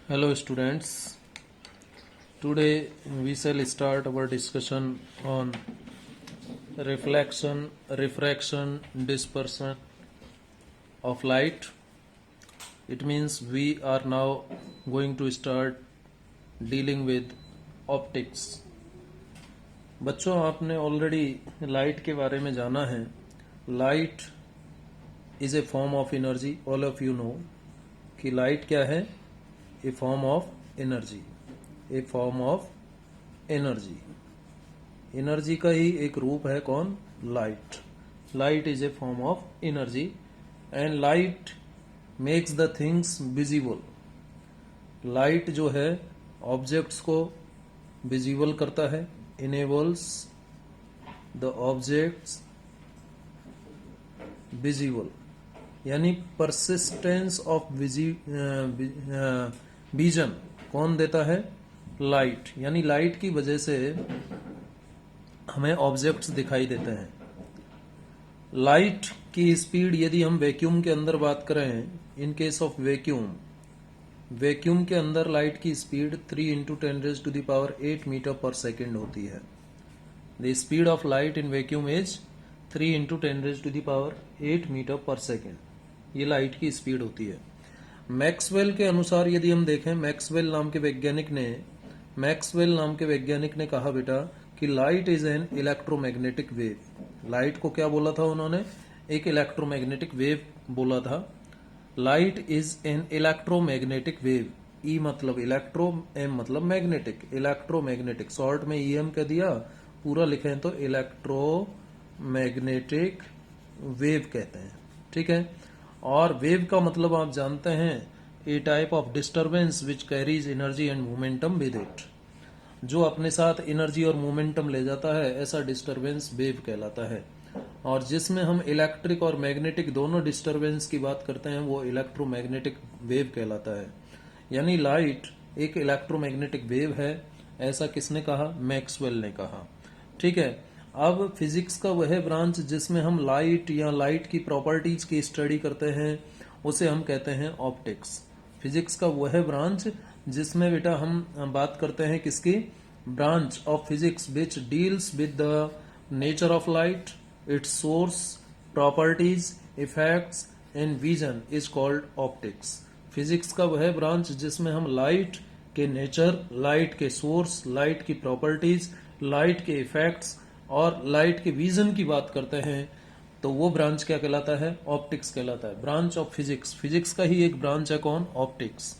Hello students, today we shall start our discussion on reflection, refraction, dispersion of light. It means we are now going to start dealing with optics. बच्चों आपने already light के बारे में जाना है. Light is a form of energy. All of you know कि light क्या है. A form of energy. A form of energy. Energy का ही एक रूप है कौन. Light. Light is a form of energy and light makes the things visible. Light जो है ऑब्जेक्ट्स को विजिबल करता है. enables the objects visible यानी persistence of vision कौन देता है. लाइट. यानी लाइट की वजह से हमें ऑब्जेक्ट्स दिखाई देते हैं. लाइट की स्पीड यदि हम वैक्यूम के अंदर बात करें, इन केस ऑफ वैक्यूम के अंदर लाइट की speed 3 into 10⁸ metre per second होती है. The speed of light in vacuum is 3 into 10⁸ metre per second. ये लाइट की स्पीड होती है. मैक्सवेल के अनुसार यदि हम देखें, मैक्सवेल नाम के वैज्ञानिक ने कहा बेटा कि light is an electromagnetic wave. Light को क्या बोला था उन्होंने. एक इलेक्ट्रोमैग्नेटिक वेव बोला था. Light is an electromagnetic wave. E मतलब इलेक्ट्रो, एम मतलब मैग्नेटिक. इलेक्ट्रोमैग्नेटिक शॉर्ट में ईएम कह दिया, पूरा लिखें तो इलेक्ट्रोमैग्नेटिक वेव कहते हैं. ठीक है. और वेव का मतलब आप जानते हैं a type of disturbance which carries energy and momentum with it. जो अपने साथ एनर्जी और मोमेंटम ले जाता है, ऐसा डिस्टरबेंस वेव कहलाता है. और जिसमें हम इलेक्ट्रिक और मैग्नेटिक दोनों डिस्टरबेंस की बात करते हैं, वो इलेक्ट्रोमैग्नेटिक वेव कहलाता है. यानी लाइट एक इलेक्ट्रोमैग्नेटिक वेव है. ऐसा किसने कहा. मैक्सवेल ने कहा. ठीक है. अब फिजिक्स का वह ब्रांच जिसमें हम लाइट या लाइट की प्रॉपर्टीज की स्टडी करते हैं, उसे हम कहते हैं ऑप्टिक्स. फिजिक्स का वह ब्रांच जिसमें बेटा हम बात करते हैं किसकी. Branch of physics which deals with the nature of light, its source, properties, effects and vision is called optics. Physics का वह ब्रांच जिसमें हम लाइट के नेचर, लाइट के सोर्स, लाइट की प्रॉपर्टीज, लाइट के इफेक्ट्स और लाइट के विजन की बात करते हैं, तो वो ब्रांच क्या कहलाता है. ऑप्टिक्स कहलाता है. Branch of physics. फिजिक्स का ही एक ब्रांच है कौन. ऑप्टिक्स.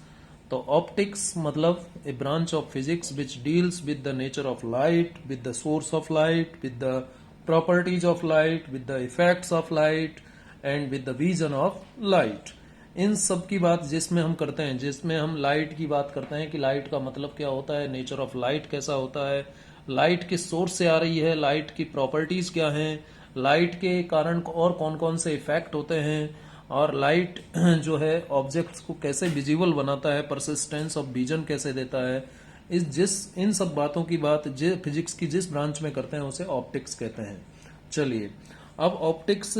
तो ऑप्टिक्स मतलब a branch of physics which deals with the nature of light, with the source of light, with the properties of light, with the effects of light and with the vision of light. इन सब की बात जिसमें हम करते हैं, जिसमें हम light की बात करते हैं कि लाइट का मतलब क्या होता है, नेचर ऑफ लाइट कैसा होता है, लाइट किस सोर्स से आ रही है, लाइट की प्रॉपर्टीज क्या हैं, लाइट के कारण और कौन कौन से इफेक्ट होते हैं, और लाइट जो है ऑब्जेक्ट्स को कैसे विजिबल बनाता है, परसिस्टेंस ऑफ विजन कैसे देता है. इन सब बातों की बात फिजिक्स की जिस ब्रांच में करते हैं उसे ऑप्टिक्स कहते हैं. चलिए, अब ऑप्टिक्स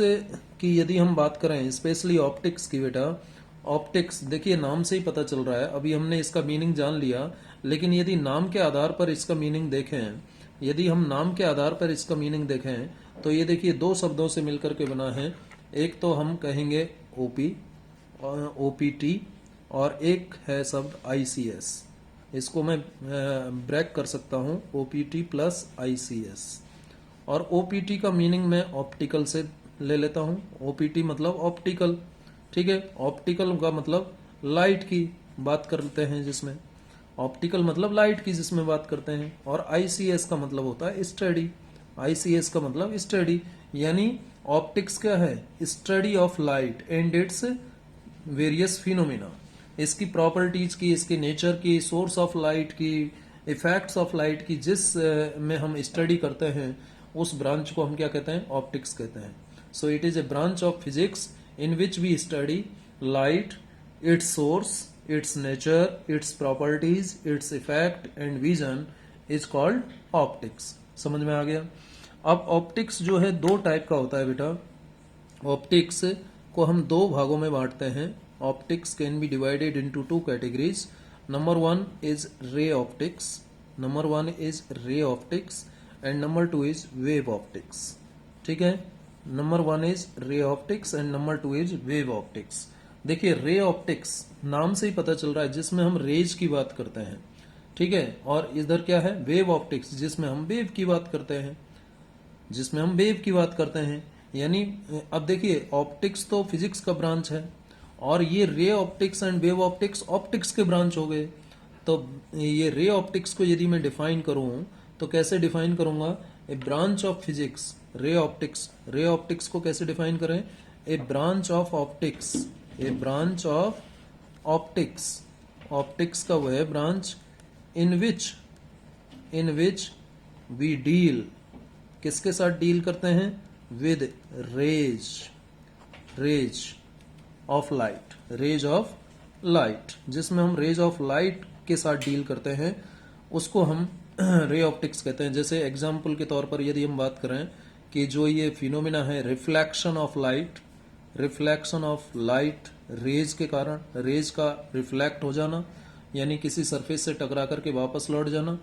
की यदि हम बात करें, स्पेशली ऑप्टिक्स की बेटा, ऑप्टिक्स देखिए नाम से ही पता चल रहा है. अभी हमने इसका मीनिंग जान लिया, लेकिन यदि नाम के आधार पर इसका मीनिंग देखें, यदि हम नाम के आधार पर इसका मीनिंग देखें, तो ये देखिए दो शब्दों से मिलकर के बना है. एक तो हम कहेंगे ओपीटी और एक है शब्द आईसीएस. इसको मैं ब्रेक कर सकता हूं, ओपीटी प्लस आईसीएस. और ओपीटी का मीनिंग मैं ऑप्टिकल से ले लेता हूं. ओपीटी मतलब ऑप्टिकल. ठीक है. ऑप्टिकल का मतलब लाइट की बात करते हैं, जिसमें ऑप्टिकल मतलब लाइट की जिसमें बात करते हैं. और आईसीएस का मतलब होता है स्टडी. आईसीएस का मतलब स्टडी. यानी ऑप्टिक्स क्या है. Study of light and its various phenomena. इसकी प्रॉपर्टीज की, इसके नेचर की, सोर्स ऑफ लाइट की, इफेक्ट्स ऑफ लाइट की जिस में हम स्टडी करते हैं, उस ब्रांच को हम क्या कहते हैं. ऑप्टिक्स कहते हैं. So it is a branch of physics in which we study light, its source, its nature, its properties, its effect and vision is called optics. समझ में आ गया. अब ऑप्टिक्स जो है दो टाइप का होता है बेटा. ऑप्टिक्स को हम दो भागों में बांटते हैं. Optics can be divided into two categories. Number 1 is ray optics, number 1 is ray optics and number 2 is wave optics. ठीक है, number 1 is ray optics and number 2 is wave optics. देखिए रे ऑप्टिक्स नाम से ही पता चल रहा है जिसमें हम रेज की बात करते हैं, ठीक है, और इधर क्या है वेव ऑप्टिक्स जिसमें हम वेव की बात करते हैं, जिसमें हम वेव की बात करते हैं। यानी अब देखिए ऑप्टिक्स तो फिजिक्स का ब्रांच है और ये ray optics and wave optics optics के ब्रांच हो गए। तो ये रे ऑप्टिक्स को यदि मैं डिफाइन करूं तो कैसे डिफाइन करूंगा, a branch of physics ray optics, ray optics को कैसे डिफाइन करें, a branch of optics, a branch of optics, optics का वह branch in which we deal, किसके साथ डील करते हैं, with rays, rays of light, rays of light, जिसमें हम रेज ऑफ लाइट के साथ डील करते हैं उसको हम रे ऑप्टिक्स कहते हैं। जैसे एग्जाम्पल के तौर पर यदि हम बात करें कि जो ये फिनोमिना है reflection of light, reflection of light raise के कारण, रेज का रिफ्लेक्ट हो जाना यानी किसी सरफेस से टकरा करके वापस लौट जाना,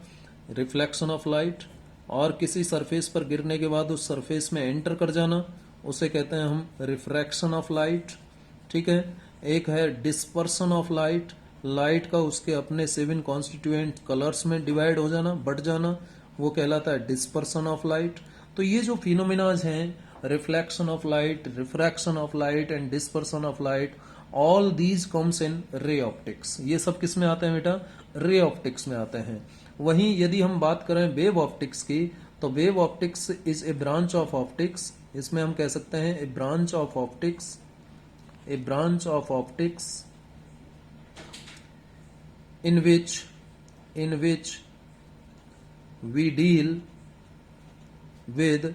रिफ्लेक्शन ऑफ लाइट, और किसी सरफेस पर गिरने के बाद उस सरफेस में एंटर कर जाना उसे कहते हैं हम रिफ्रैक्शन ऑफ लाइट। ठीक है, एक है डिस्पर्सन ऑफ लाइट, लाइट का उसके अपने 7 कॉन्स्टिट्यूएंट कलर्स में डिवाइड हो जाना, बढ़ जाना, वो कहलाता है डिस्पर्सन ऑफ लाइट। तो ये जो फिनोमिनाज हैं reflection of light, refraction of light and dispersion of light, all these comes in ray optics. ये सब किस में आते हैं बेटा, रे ऑप्टिक्स में आते हैं। वहीं यदि हम बात करें वेव ऑप्टिक्स की तो wave optics is a branch of optics, इसमें हम कह सकते हैं a branch of optics, a branch of optics in which we deal with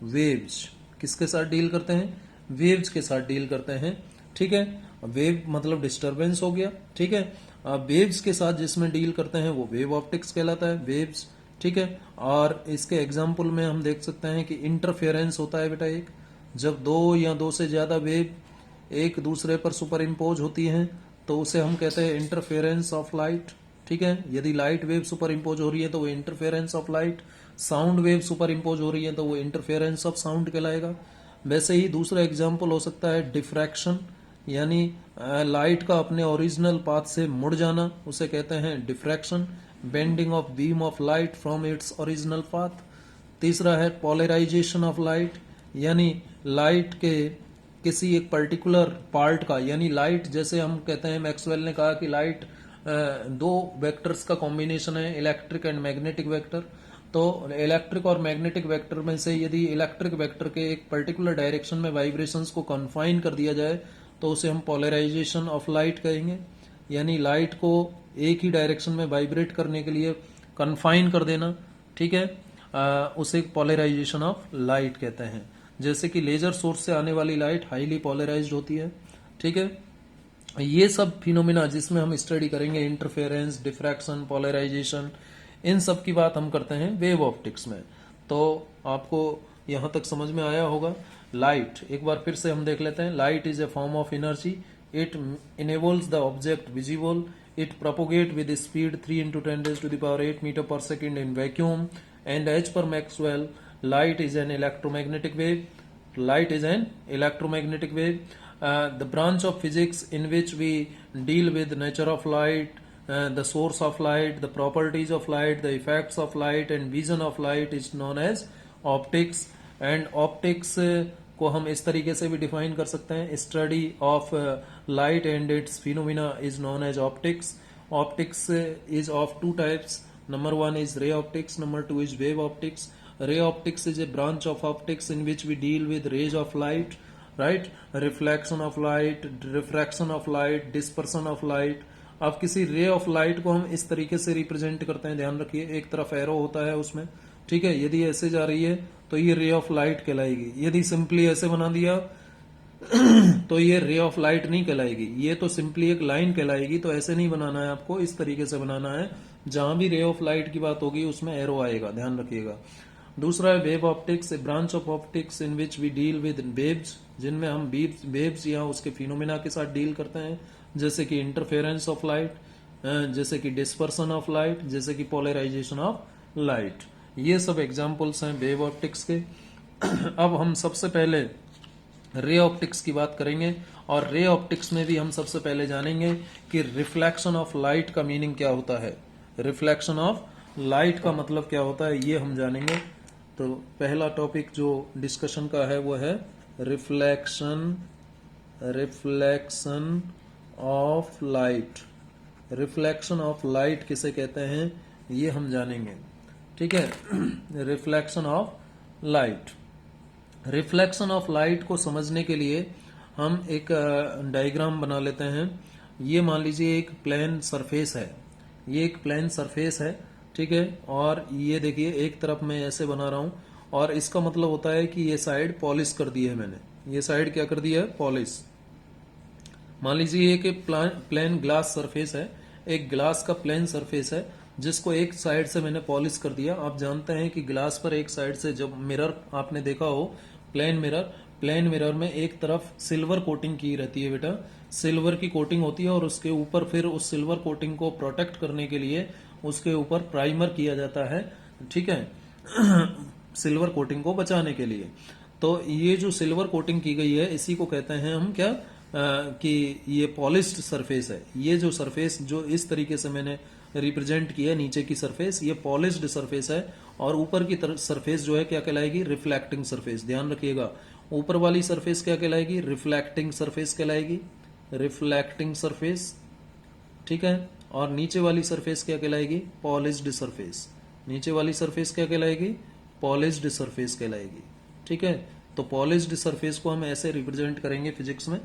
waves, किसके साथ डील करते हैं, वेव्स के साथ डील करते हैं। ठीक है, वेव मतलब डिस्टरबेंस हो गया। ठीक है, वेव्स के साथ जिसमें डील करते हैं वो वेव ऑप्टिक्स कहलाता है, वेव्स। ठीक है, और इसके एग्जाम्पल में हम देख सकते हैं कि इंटरफेरेंस होता है बेटा, एक जब 2 या 2 से ज्यादा वेव एक दूसरे पर सुपर इम्पोज होती हैं तो उसे हम कहते हैं इंटरफेरेंस ऑफ लाइट। ठीक है, यदि लाइट वेव सुपर इम्पोज हो रही है तो वो interference of light, sound wave super impose हो रही है तो वो इंटरफेरेंस ऑफ साउंड कहलाएगा। वैसे ही दूसरा एग्जाम्पल हो सकता है डिफ्रैक्शन, यानी लाइट का अपने ओरिजिनल पाथ से मुड़ जाना, उसे कहते हैं diffraction, bending of beam of light from its original path. तीसरा है पोलराइजेशन ऑफ लाइट, यानी लाइट के किसी एक पर्टिकुलर पार्ट का, यानी लाइट जैसे हम कहते हैं मैक्सवेल ने कहा कि लाइट 2 वेक्टर्स का कॉम्बिनेशन है, इलेक्ट्रिक एंड मैग्नेटिक वेक्टर। तो इलेक्ट्रिक और मैग्नेटिक वेक्टर में से यदि इलेक्ट्रिक वेक्टर के एक पर्टिकुलर डायरेक्शन में वाइब्रेशंस को कन्फाइन कर दिया जाए तो उसे हम पोलराइजेशन ऑफ लाइट कहेंगे, यानी लाइट को एक ही डायरेक्शन में वाइब्रेट करने के लिए कन्फाइन कर देना। ठीक है, उसे पोलराइजेशन ऑफ लाइट कहते हैं। जैसे कि लेजर सोर्स से आने वाली लाइट हाईली पोलराइज्ड होती है। ठीक है, ये सब फिनोमिना जिसमें हम स्टडी करेंगे इंटरफेरेंस, डिफ्रैक्शन, पोलराइजेशन, इन सब की बात हम करते हैं वेव ऑप्टिक्स में। तो आपको यहां तक समझ में आया होगा। लाइट एक बार फिर से हम देख लेते हैं। Light is a form of energy, it enables the object visible, it propagate with speed 3 × 10⁸ metre per second in vacuum, and as per Maxwell light is an electromagnetic wave, light is an electromagnetic wave. The branch of physics in which we deal with nature of light, the source of light, the properties of light, the effects of light and vision of light is known as optics. And optics को हम इस तरीके से भी define कर सकते हैं, study of light and its phenomena is known as optics. Optics is of 2 types. Number 1 is ray optics, number 2 is wave optics. Ray optics is a branch of optics in which we deal with rays of light, right? Reflection of light, refraction of light, dispersion of light. अब किसी ray of light को हम इस तरीके से represent करते हैं, ध्यान रखिए, एक तरफ एरो होता है उसमें। ठीक है, यदि ऐसे जा रही है तो ये रे ऑफ लाइट कहलाएगी, यदि सिंपली ऐसे बना दिया तो ये रे ऑफ लाइट नहीं कहलाएगी, ये तो सिंपली एक लाइन कहलाएगी। तो ऐसे नहीं बनाना है आपको, इस तरीके से बनाना है, जहां भी रे ऑफ लाइट की बात होगी उसमें एरो आएगा, ध्यान रखिएगा। दूसरा है wave optics, a branch of optics in which we deal with waves, जिनमें हम वेव्स या उसके फिनोमिना के साथ डील करते हैं। जैसे कि इंटरफेरेंस ऑफ लाइट, जैसे कि डिस्पर्सन ऑफ लाइट, जैसे कि पोलराइजेशन ऑफ लाइट। ये सब एग्जांपल्स हैं वेव ऑप्टिक्स के। अब हम सबसे पहले रे ऑप्टिक्स की बात करेंगे, और रे ऑप्टिक्स में भी हम सबसे पहले जानेंगे कि रिफ्लेक्शन ऑफ लाइट का मीनिंग क्या होता है। रिफ्लेक्शन ऑफ लाइट का मतलब क्या होता है ये हम जानेंगे। तो पहला टॉपिक जो डिस्कशन का है वो है reflection of light. Reflection of light किसे कहते हैं ये हम जानेंगे, ठीक है। Reflection of light, reflection of light को समझने के लिए हम एक डायग्राम बना लेते हैं। ये मान लीजिए एक प्लेन सरफेस है, ये एक प्लेन सरफेस है, ठीक है। और ये देखिए एक तरफ मैं ऐसे बना रहा हूं, और इसका मतलब होता है कि ये साइड पॉलिश कर दी है मैंने। ये साइड क्या कर दी है? पॉलिश। मान लीजिए एक प्लेन ग्लास सरफेस है, एक ग्लास का प्लेन सरफेस है जिसको एक साइड से मैंने पॉलिश कर दिया। आप जानते हैं कि ग्लास पर एक साइड से, जब मिरर आपने देखा हो, प्लेन मिरर में एक तरफ सिल्वर कोटिंग की रहती है बेटा, सिल्वर की कोटिंग होती है, और उसके ऊपर फिर उस सिल्वर कोटिंग को प्रोटेक्ट करने के लिए उसके ऊपर प्राइमर किया जाता है, ठीक है। सिल्वर कोटिंग को बचाने के लिए। तो ये जो सिल्वर कोटिंग की गई है इसी को कहते हैं हम क्या, कि ये पॉलिश्ड सरफेस है। ये जो सरफेस जो इस तरीके से मैंने रिप्रेजेंट किया है, नीचे की सरफेस ये पॉलिश्ड सरफेस है, और ऊपर की सरफेस जो है क्या कहलाएगी? Reflecting surface. ध्यान रखिएगा, ऊपर वाली सरफेस क्या कहलाएगी? रिफ्लेक्टिंग सरफेस कहलाएगी, रिफ्लेक्टिंग सरफेस, ठीक है। और नीचे वाली सरफेस क्या कहलाएगी? Polished surface. नीचे वाली सरफेस क्या कहलाएगी? पॉलिश्ड सरफेस कहलाएगी, ठीक है। तो पॉलिश्ड सरफेस को हम ऐसे रिप्रेजेंट करेंगे फिजिक्स में,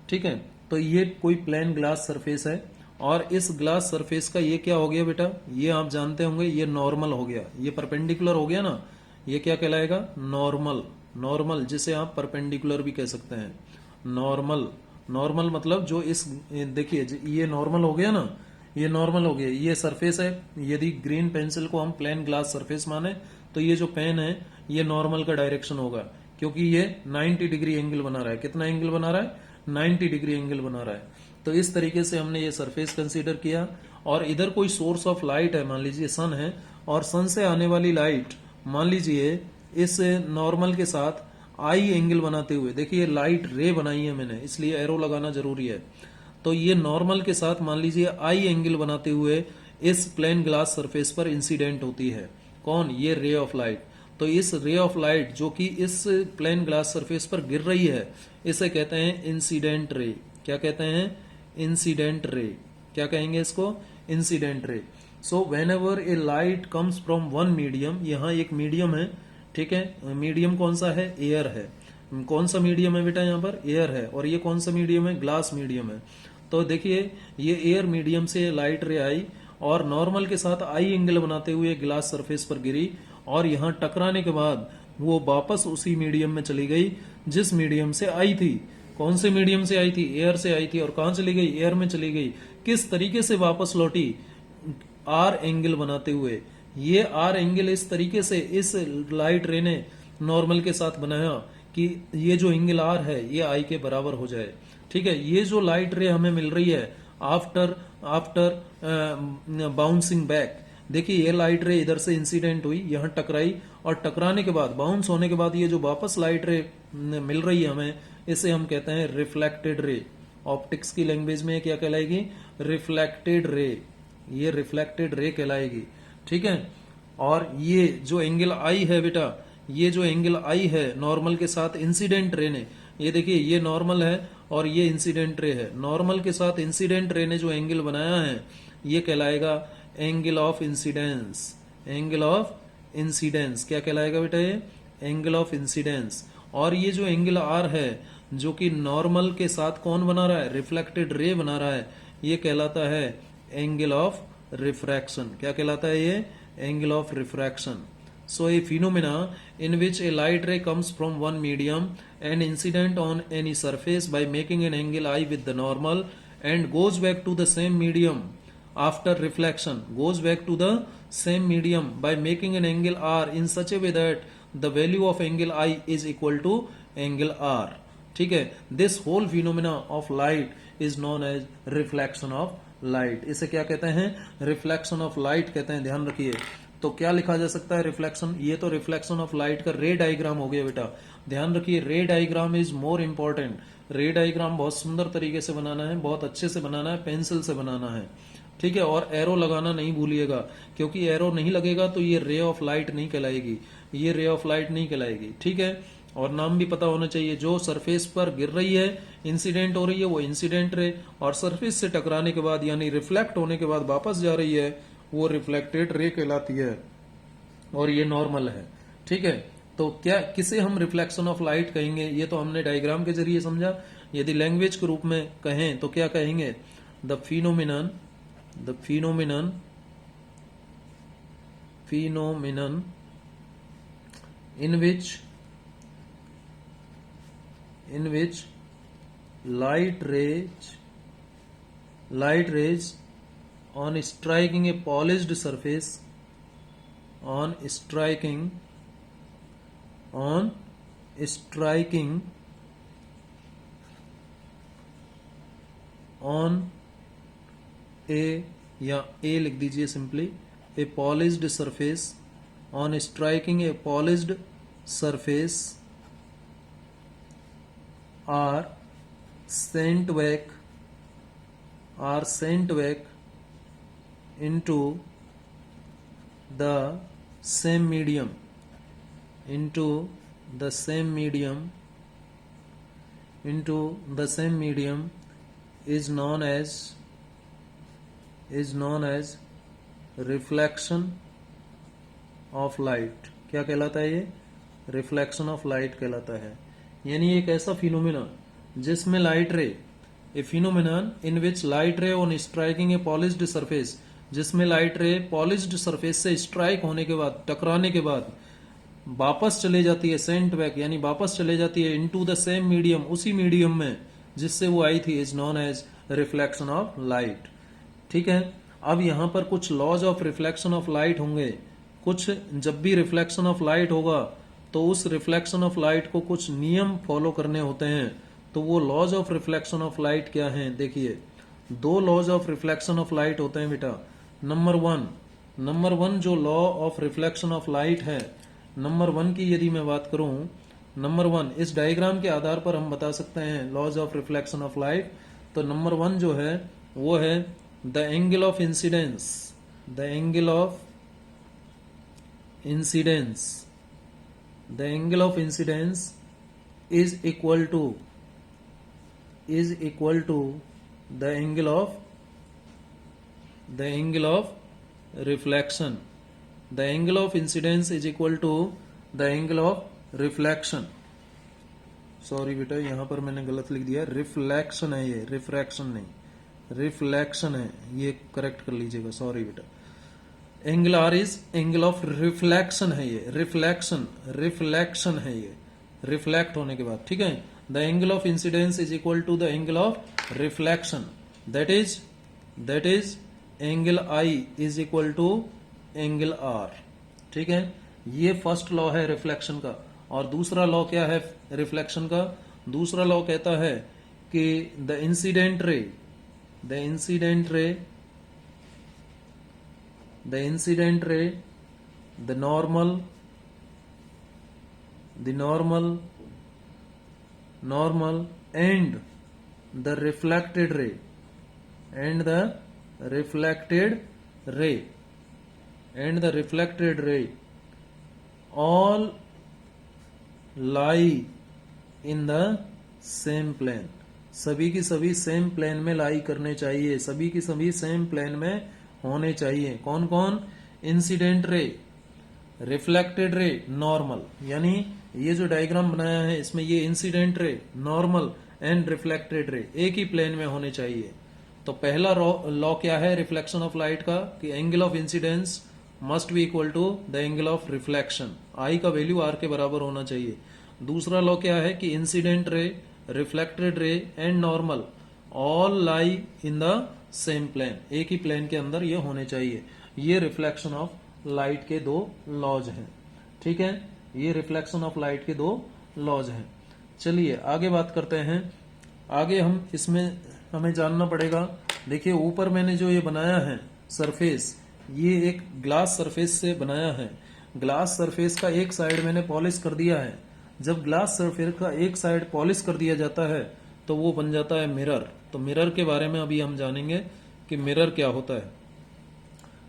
ठीक है। तो ये कोई प्लेन ग्लास सरफेस है, और इस ग्लास सरफेस का ये क्या हो गया बेटा? ये आप जानते होंगे, ये नॉर्मल हो गया, ये परपेंडिकुलर हो गया ना, ये क्या कहलाएगा? नॉर्मल। नॉर्मल जिसे आप परपेंडिकुलर भी कह सकते हैं, नॉर्मल। नॉर्मल मतलब जो इस, देखिए ये नॉर्मल हो गया ना, ये नॉर्मल हो गया, ये सरफेस है। यदि ग्रीन पेंसिल को हम प्लेन ग्लास सरफेस माने तो ये जो पेन है ये नॉर्मल का डायरेक्शन होगा, क्योंकि ये 90 डिग्री एंगल बना रहा है। कितना एंगल बना रहा है? 90 डिग्री एंगल बना रहा है। तो इस तरीके से हमने ये सरफेस कंसीडर किया, और इधर कोई सोर्स ऑफ लाइट है, मान लीजिए सन है, और सन से आने वाली लाइट मान लीजिए इस नॉर्मल के साथ आई एंगल बनाते हुए, देखिए लाइट रे बनाई है मैंने, इसलिए एरो लगाना जरूरी है। तो ये नॉर्मल के साथ मान लीजिए आई एंगल बनाते हुए इस प्लेन ग्लास सरफेस पर इंसिडेंट होती है। कौन? ये रे ऑफ लाइट। तो इस रे ऑफ लाइट जो कि इस प्लेन ग्लास सरफेस पर गिर रही है, इसे कहते हैं इंसिडेंट रे। क्या कहते हैं? Incident ray. क्या कहेंगे इसको? Incident ray. So when ever A light comes from one medium, यहाँ एक मीडियम है, ठीक है। मीडियम कौन सा है? एयर है। कौन सा मीडियम है बेटा? यहाँ पर एयर है। और ये कौन सा मीडियम है? ग्लास मीडियम है। तो देखिए ये एयर मीडियम से लाइट रे आई, और नॉर्मल के साथ आई एंगल बनाते हुए ग्लास सरफेस पर गिरी, और यहाँ टकराने के बाद वो वापस उसी मीडियम में चली गई जिस मीडियम से आई थी। कौन से मीडियम से आई थी? एयर से आई थी। और कहां चली गई? एयर में चली गई। किस तरीके से वापस लौटी? आर एंगल बनाते हुए। ये आर एंगल इस तरीके से इस लाइट रे ने नॉर्मल के साथ बनाया कि ये जो एंगल आर है ये आई के बराबर हो जाए, ठीक है। ये जो लाइट रे हमें मिल रही है आफ्टर बाउंसिंग बैक, देखिए ये लाइट रे इधर से इंसिडेंट हुई, यहां टकराई, और टकराने के बाद बाउंस होने के बाद ये जो वापस लाइट रे मिल रही है हमें, इसे हम कहते हैं रिफ्लेक्टेड रे। ऑप्टिक्स की लैंग्वेज में क्या कहलाएगी? Reflected ray. ये रिफ्लेक्टेड रे कहलाएगी, ठीक है। और ये जो एंगल आई है बेटा, ये जो एंगल आई है नॉर्मल के साथ इंसिडेंट रे ने, ये देखिए ये नॉर्मल है और ये इंसिडेंट रे है। नॉर्मल के साथ इंसिडेंट रे ने जो एंगल बनाया है ये कहलाएगा angle of incidence. Angle of incidence क्या कहलाएगा बेटा? ये एंगल ऑफ इंसिडेंस। और ये जो एंगल आर है जो कि नॉर्मल के साथ कौन बना रहा है? रिफ्लेक्टेड रे बना रहा है, ये कहलाता है एंगल ऑफ रिफ्रैक्शन। क्या कहलाता है ये? Angle of refraction. So a phenomena in which a light ray comes from one medium and incident on any surface by making an angle I with the normal and goes back to the same medium after reflection, goes back to the same medium by making an angle R in such a way that the value of angle I is equal to angle R. ठीक है, this whole phenomena of light is known as reflection of light. इसे क्या कहते हैं? Reflection of light कहते हैं, ध्यान रखिए। तो क्या लिखा जा सकता है रिफ्लेक्शन? ये तो रिफ्लेक्शन ऑफ लाइट का रे डायग्राम हो गया बेटा। ध्यान रखिए, रे डायग्राम इज मोर इंपॉर्टेंट। रे डायग्राम बहुत सुंदर तरीके से बनाना है, बहुत अच्छे से बनाना है, पेंसिल से बनाना है, ठीक है। और एरो लगाना नहीं भूलिएगा, क्योंकि एरो नहीं लगेगा तो ये रे ऑफ लाइट नहीं कहलाएगी, ये रे ऑफ लाइट नहीं कहलाएगी, ठीक है। और नाम भी पता होना चाहिए, जो सरफेस पर गिर रही है, इंसिडेंट हो रही है, वो इंसिडेंट रे, और सरफेस से टकराने के बाद यानी रिफ्लेक्ट होने के बाद वापस जा रही है, वो रिफ्लेक्टेड रे कहलाती है, और ये नॉर्मल है, ठीक है। तो क्या किसे हम रिफ्लेक्शन ऑफ लाइट कहेंगे? ये तो हमने डायग्राम के जरिए समझा। यदि लैंग्वेज के रूप में कहें तो क्या कहेंगे? The phenomenon in which light rays on striking a polished surface on striking on a, या a लिख दीजिए simply, a polished surface on striking a polished surface are sent back into the same medium is known as reflection of light. क्या कहलाता है ये? Reflection of light कहलाता है। यानी एक ऐसा फिनोमिना जिसमें लाइट रे, ए फिनोमिनन इन विच लाइट रे on striking A polished surface, जिसमें लाइट रे पॉलिश्ड सरफेस से स्ट्राइक होने के बाद, टकराने के बाद वापस चले जाती है, सेंट बैक यानी वापस चले जाती है इनटू द सेम मीडियम, उसी मीडियम में जिससे वो आई थी, is known as reflection of light, ठीक है। अब यहां पर कुछ laws of reflection of light होंगे। कुछ, जब भी रिफ्लेक्शन ऑफ लाइट होगा तो उस रिफ्लेक्शन ऑफ लाइट को कुछ नियम फॉलो करने होते हैं। तो वो laws of reflection of light क्या हैं? देखिए, दो laws of reflection of light होते हैं बेटा। नंबर वन जो law of reflection of light है, नंबर वन की यदि मैं बात करूं, नंबर वन, इस डायग्राम के आधार पर हम बता सकते हैं laws of reflection of light. तो नंबर वन जो है वो है the angle of incidence, the angle of incidence is equal to the angle of reflection. The angle of incidence is equal to the angle of reflection. Sorry बेटा, यहां पर मैंने गलत लिख दिया, रिफ्लेक्शन है ये, रिफ्रैक्शन नहीं, रिफ्लेक्शन है ये, करेक्ट कर लीजिएगा, सॉरी बेटा। Angle R is angle of reflection है ये, रिफ्लेक्शन है ये, रिफ्लेक्ट होने के बाद, ठीक है। The angle of incidence is equal to the angle of reflection, that is angle I is equal to angle R, ठीक है। ये फर्स्ट लॉ है रिफ्लेक्शन का। और दूसरा लॉ क्या है रिफ्लेक्शन का? दूसरा लॉ कहता है कि the incident ray, the normal and the reflected ray all lie in the same plane. सभी की सभी सेम प्लेन में लाई करने चाहिए, सभी की सभी सेम प्लेन में होने चाहिए। कौन कौन? इंसिडेंट रे, रिफ्लेक्टेड रे, नॉर्मल। यानी ये जो डायग्राम बनाया है इसमें ये incident ray, normal and reflected ray एक ही प्लेन में होने चाहिए। तो पहला लॉ क्या है रिफ्लेक्शन ऑफ लाइट का? कि angle of incidence must be equal to the angle of reflection, I का वैल्यू आर के बराबर होना चाहिए। दूसरा लॉ क्या है कि incident ray, reflected ray and normal all lie in the same plane, एक ही प्लेन के अंदर ये होने चाहिए। ये रिफ्लेक्शन ऑफ लाइट के दो लॉज हैं, ठीक है। ये रिफ्लेक्शन ऑफ लाइट के दो लॉज हैं। चलिए आगे बात करते हैं। आगे हम इसमें हमें जानना पड़ेगा। देखिए ऊपर मैंने जो ये बनाया है सरफेस, ये एक ग्लास सरफेस से बनाया है। ग्लास सरफेस का एक साइड मैंने पॉलिश कर दिया है। जब ग्लास सरफेस का एक साइड पॉलिश कर दिया जाता है तो वो बन जाता है मिरर। तो मिरर के बारे में अभी हम जानेंगे कि मिरर क्या होता है।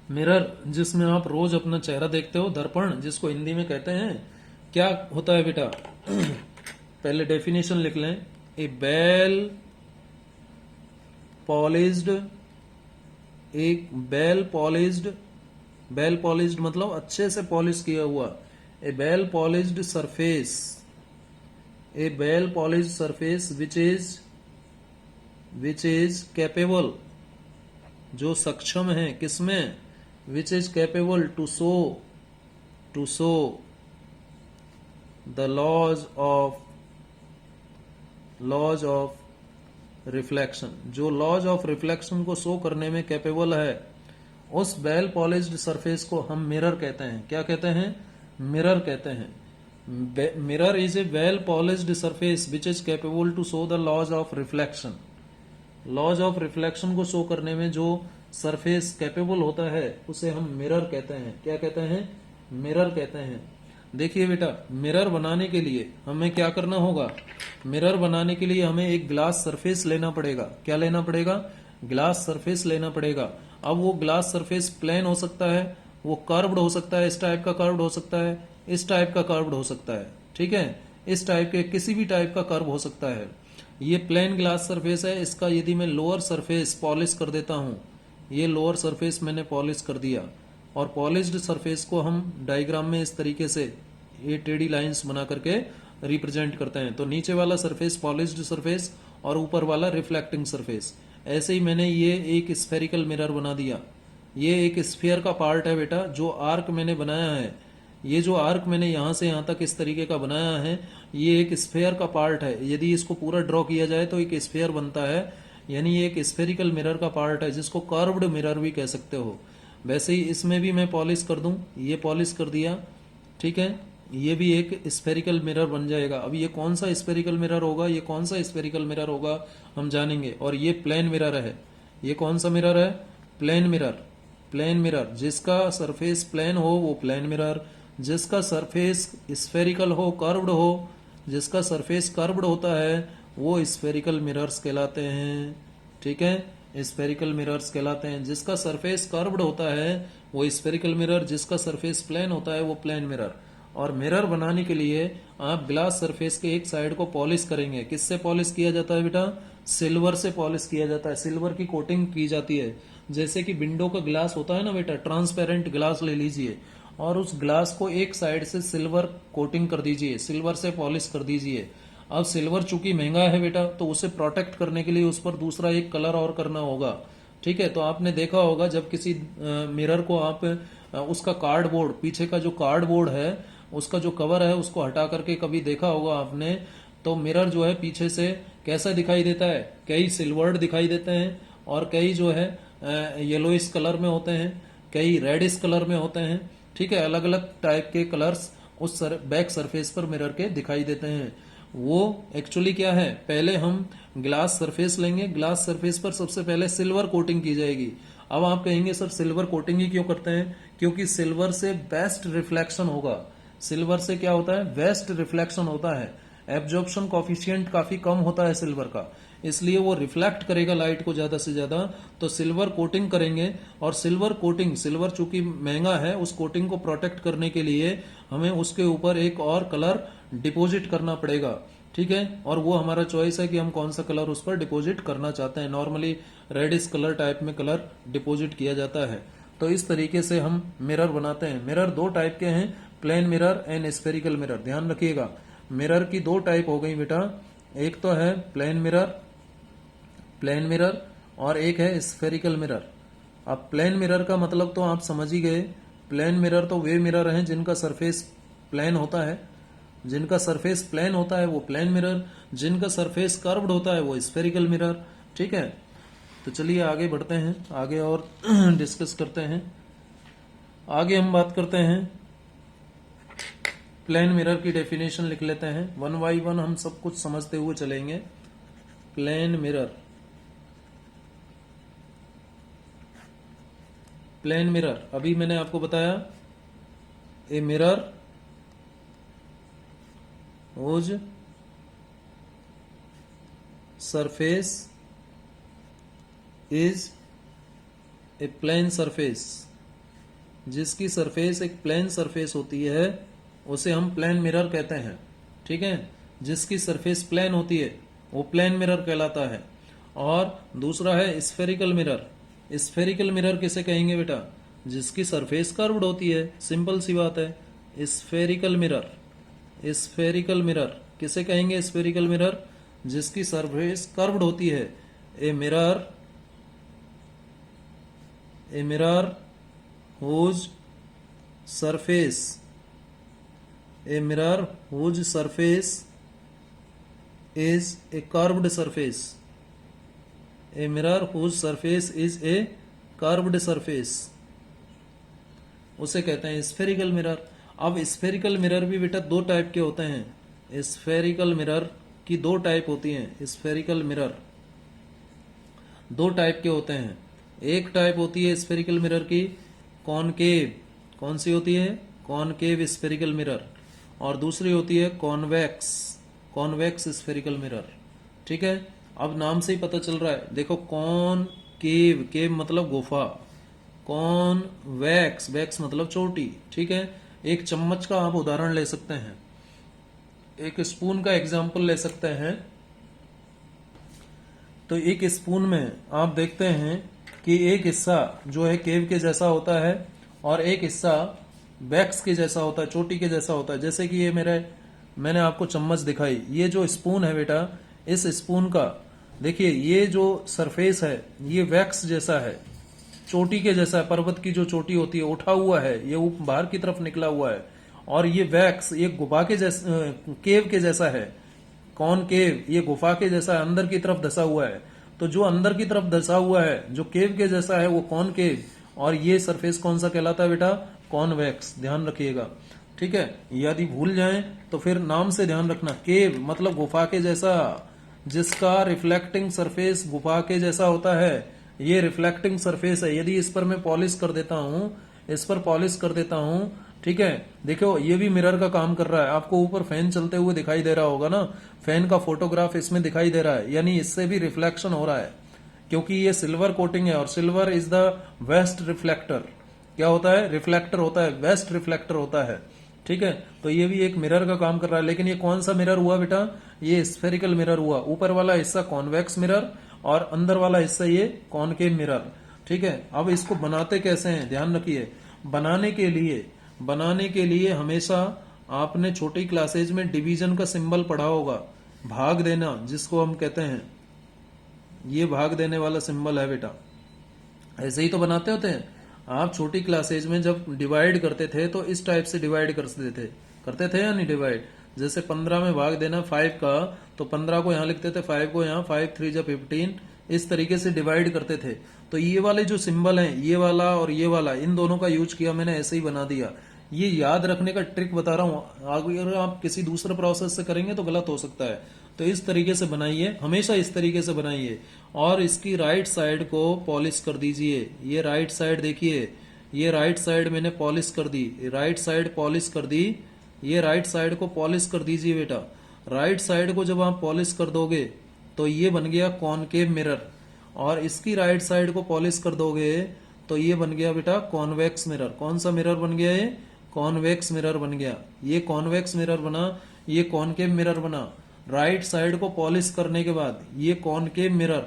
मिरर जिसमें आप रोज अपना चेहरा देखते हो, दर्पण जिसको हिंदी में कहते हैं, क्या होता है बेटा? पहले डेफिनेशन लिख लें। ए पॉलिश्ड एक बेल पॉलिश्ड मतलब अच्छे से पॉलिश किया हुआ। A well polished surface which is capable, जो सक्षम है किसमें? Which is capable to show the laws of reflection, जो लॉज ऑफ रिफ्लेक्शन को शो करने में कैपेबल है, उस वेल पॉलिश्ड सरफेस को हम मिरर कहते हैं। क्या कहते हैं? मिरर कहते हैं। Mirror is a well polished surface which is capable to show the laws of reflection. Laws of reflection को शो करने में जो सरफेस कैपेबल होता है उसे हम मिरर कहते हैं। क्या कहते हैं? मिरर कहते हैं। देखिए बेटा, मिरर बनाने के लिए हमें क्या करना होगा? मिरर बनाने के लिए हमें एक ग्लास सरफेस लेना पड़ेगा। क्या लेना पड़ेगा? ग्लास सरफेस लेना पड़ेगा। अब वो ग्लास सरफेस प्लेन हो सकता है, वो कर्व्ड हो सकता है, इस टाइप का कर्व्ड हो सकता है, इस टाइप का कर्व्ड हो सकता है। ठीक है, इस टाइप के किसी भी टाइप का कर्व हो सकता है। ये प्लेन ग्लास सरफेस है। इसका यदि मैं लोअर सरफेस पॉलिश कर देता हूं, ये लोअर सरफेस मैंने पॉलिश कर दिया, और पॉलिश्ड सरफेस को हम डायग्राम में इस तरीके से ये टेढ़ी लाइंस बना करके रिप्रेजेंट करते हैं। तो नीचे वाला सरफेस पॉलिश्ड सरफेस और ऊपर वाला रिफ्लेक्टिंग सरफेस। ऐसे ही मैंने ये एक स्फेरिकल मिरर बना दिया। ये एक स्फीयर का पार्ट है बेटा, जो आर्क मैंने बनाया है। ये जो आर्क मैंने यहां से यहां तक इस तरीके का बनाया है, ये एक स्फीयर का पार्ट है। यदि इसको पूरा ड्रॉ किया जाए तो एक स्फीयर बनता है, यानी ये एक स्फेरिकल मिरर का पार्ट है, जिसको कर्व्ड मिरर भी कह सकते हो। वैसे ही इसमें भी मैं पॉलिश कर दूं, ये पॉलिश कर दिया, ठीक है, ये भी एक स्फेरिकल मिरर बन जाएगा। अब ये कौन सा स्फेरिकल मिरर होगा, ये कौन सा स्फेरिकल मिरर होगा, हम जानेंगे। और ये प्लेन मिरर है। ये कौन सा मिरर है? Plane mirror. प्लेन मिरर, जिसका सरफेस प्लेन हो वो प्लेन मिरर, जिसका सरफेस स्फेरिकल हो, कर्व्ड हो, जिसका सरफेस कर्व्ड होता है वो स्फेरिकल मिरर्स कहलाते हैं। ठीक है, स्फेरिकल मिरर्स कहलाते हैं। जिसका सरफेस कर्व्ड होता है वो स्फेरिकल मिरर, जिसका सरफेस प्लेन होता है वो प्लेन मिरर। और मिरर बनाने के लिए आप ग्लास सरफेस के एक साइड को पॉलिश करेंगे। किससे पॉलिश किया जाता है बेटा? सिल्वर से पॉलिश किया जाता है। सिल्वर की कोटिंग की जाती है। जैसे कि विंडो का ग्लास होता है ना बेटा, ट्रांसपेरेंट ग्लास ले लीजिए और उस ग्लास को एक साइड से सिल्वर कोटिंग कर दीजिए, सिल्वर से पॉलिश कर दीजिए। अब सिल्वर चूंकि महंगा है बेटा, तो उसे प्रोटेक्ट करने के लिए उस पर दूसरा एक कलर और करना होगा। ठीक है, तो आपने देखा होगा जब किसी मिरर को आप उसका कार्डबोर्ड, पीछे का जो कार्डबोर्ड है उसका जो कवर है उसको हटा करके कभी देखा होगा आपने, तो मिरर जो है पीछे से कैसा दिखाई देता है? कई सिल्वर्ड दिखाई देते हैं और कई जो है येलोइश कलर में होते हैं, कई रेडिश कलर में होते हैं। ठीक है, अलग अलग टाइप के कलर्स उस बैक सरफेस पर मिरर के दिखाई देते हैं। वो एक्चुअली क्या है, पहले हम ग्लास सरफेस लेंगे, ग्लास सरफेस पर सबसे पहले सिल्वर कोटिंग की जाएगी। अब आप कहेंगे सर सिल्वर कोटिंग ही क्यों करते हैं? क्योंकि सिल्वर से बेस्ट रिफ्लेक्शन होगा। सिल्वर से क्या होता है? बेस्ट रिफ्लेक्शन होता है। एब्जॉर्प्शन कॉफिशिएंट काफी कम होता है सिल्वर का, इसलिए वो रिफ्लेक्ट करेगा लाइट को ज्यादा से ज्यादा। तो सिल्वर कोटिंग करेंगे, और सिल्वर कोटिंग, सिल्वर चूंकि महंगा है, उस कोटिंग को प्रोटेक्ट करने के लिए हमें उसके ऊपर एक और कलर डिपॉजिट करना पड़ेगा। ठीक है, और वो हमारा चॉइस है कि हम कौन सा कलर उस पर डिपॉजिट करना चाहते हैं। नॉर्मली रेडिश कलर टाइप में कलर डिपॉजिट किया जाता है। तो इस तरीके से हम मिरर बनाते हैं। मिरर दो टाइप के हैं, plane mirror and spherical mirror. ध्यान रखिएगा, मिरर की दो टाइप हो गई बेटा, एक तो है प्लेन मिरर और एक है स्फेरिकल मिरर। अब प्लेन मिरर का मतलब तो आप समझ ही गए। प्लेन मिरर तो वे मिरर हैं जिनका सरफेस प्लेन होता है, जिनका सरफेस प्लेन होता है वो प्लेन मिरर, जिनका सरफेस कर्व्ड होता है वो स्फेरिकल मिरर। ठीक है, तो चलिए आगे बढ़ते हैं, आगे और डिस्कस करते हैं। आगे हम बात करते हैं प्लेन मिरर की डेफिनेशन लिख लेते हैं। वन बाई वन हम सब कुछ समझते हुए चलेंगे। प्लेन मिरर, प्लेन मिरर, अभी मैंने आपको बताया a mirror whose surface is a plane surface, जिसकी सरफेस एक प्लेन सरफेस होती है उसे हम प्लेन मिरर कहते हैं। ठीक है, जिसकी सरफेस प्लेन होती है वो प्लेन मिरर कहलाता है। और दूसरा है स्फेरिकल मिरर। स्फेरिकल मिरर किसे कहेंगे बेटा? जिसकी सरफेस कर्व्ड होती है, सिंपल सी बात है। स्फेरिकल मिरर, स्फेरिकल मिरर किसे कहेंगे? स्फेरिकल मिरर जिसकी सरफेस कर्व्ड होती है। ए mirror whose surface, a mirror whose surface is a curved surface, a mirror whose surface is a curved surface, उसे कहते हैं स्फेरिकल मिरर। अब स्फेरिकल मिरर भी बेटा दो टाइप के होते हैं। स्फेरिकल मिरर की दो टाइप होती हैं। स्फेरिकल मिरर दो टाइप के होते हैं। एक टाइप होती है स्फेरिकल मिरर की कॉनकेव, कौन सी होती है? Concave spherical mirror. और दूसरी होती है कॉन्वेक्स, कॉन्वेक्स स्फेरिकल मिरर। ठीक है, अब नाम से ही पता चल रहा है, देखो कॉनकेव, केव मतलब गुफा, कॉन्वेक्स, वैक्स मतलब चोटी। ठीक है, एक चम्मच का आप उदाहरण ले सकते हैं, एक स्पून का एग्जाम्पल ले सकते हैं। तो एक स्पून में आप देखते हैं कि एक हिस्सा जो है केव के जैसा होता है और एक हिस्सा वैक्स के जैसा होता है, चोटी के जैसा होता है। जैसे कि ये मैंने आपको चम्मच दिखाई, ये जो स्पून है बेटा, इस स्पून का देखिए ये जो सरफेस है ये वैक्स जैसा है, चोटी के जैसा है। पर्वत की जो चोटी होती है उठा हुआ है, ये बाहर की तरफ निकला हुआ है। और ये वैक्स ये गुफा के जैसा, केव के जैसा है। कॉनकेव ये गुफा के जैसा अंदर की तरफ धसा हुआ है। तो जो अंदर की तरफ धसा हुआ है जो केव के जैसा है वो कॉनकेव, और ये सरफेस कौन सा कहलाता है बेटा? कॉन्वेक्स। ध्यान रखिएगा। ठीक है, यदि भूल जाएं तो फिर नाम से ध्यान रखना। केव मतलब गुफा के जैसा, जिसका रिफ्लेक्टिंग सरफेस गुफा के जैसा होता है, ये रिफ्लेक्टिंग सरफेस है। यदि इस पर मैं पॉलिश कर देता हूं, इस पर पॉलिश कर देता हूं, ठीक है, देखो ये भी मिरर का काम कर रहा है। आपको ऊपर फैन चलते हुए दिखाई दे रहा होगा ना, फैन का फोटोग्राफ इसमें दिखाई दे रहा है, यानी इससे भी रिफ्लेक्शन हो रहा है, क्योंकि ये सिल्वर कोटिंग है और silver is the best reflector. क्या होता है? रिफ्लेक्टर होता है, बेस्ट रिफ्लेक्टर होता है। ठीक है, तो ये भी एक मिरर का काम कर रहा है। लेकिन ये कौन सा मिरर हुआ बेटा? ये स्फेरिकल मिरर हुआ। ऊपर वाला हिस्सा कॉन्वेक्स मिरर और अंदर वाला हिस्सा ये कॉनकेव मिरर। ठीक है, अब इसको बनाते कैसे हैं ध्यान रखिए। बनाने के लिए हमेशा आपने छोटी क्लासेज में डिवीजन का सिंबल पढ़ा होगा, भाग देना जिसको हम कहते हैं, ये भाग देने वाला सिंबल है बेटा। ऐसे ही तो बनाते होते हैं आप। छोटी क्लासेज में जब डिवाइड करते थे तो इस टाइप से डिवाइड करते थे या नहीं डिवाइड? जैसे 15 में भाग देना 5 का, तो 15 को यहाँ लिखते थे, 5 को यहाँ, 5 3 जा 15, इस तरीके से डिवाइड करते थे। तो ये वाले जो सिंबल हैं, ये वाला और ये वाला, इन दोनों का यूज किया मैंने, ऐसे ही बना दिया। ये याद रखने का ट्रिक बता रहा हूं, अगर आप किसी दूसरे प्रोसेस से करेंगे तो गलत हो सकता है। तो इस तरीके से बनाइए, हमेशा इस तरीके से बनाइए। और इसकी राइट साइड को पॉलिश कर दीजिए। ये राइट साइड देखिए, ये राइट साइड मैंने पॉलिश कर दी, राइट साइड पॉलिश कर दी। ये राइट साइड को पॉलिश कर दीजिए बेटा। राइट साइड को जब आप पॉलिश कर दोगे तो ये बन गया कॉनकेव मिरर, और इसकी राइट साइड को पॉलिश कर दोगे तो ये बन गया बेटा कॉन्वेक्स मिरर। कौन सा मिरर बन गया? ये कॉन्वेक्स मिरर बन गया। ये कॉन्वेक्स मिरर बना, ये कॉनकेव मिरर बना। राइट साइड को पॉलिश करने के बाद ये कॉनकेव मिरर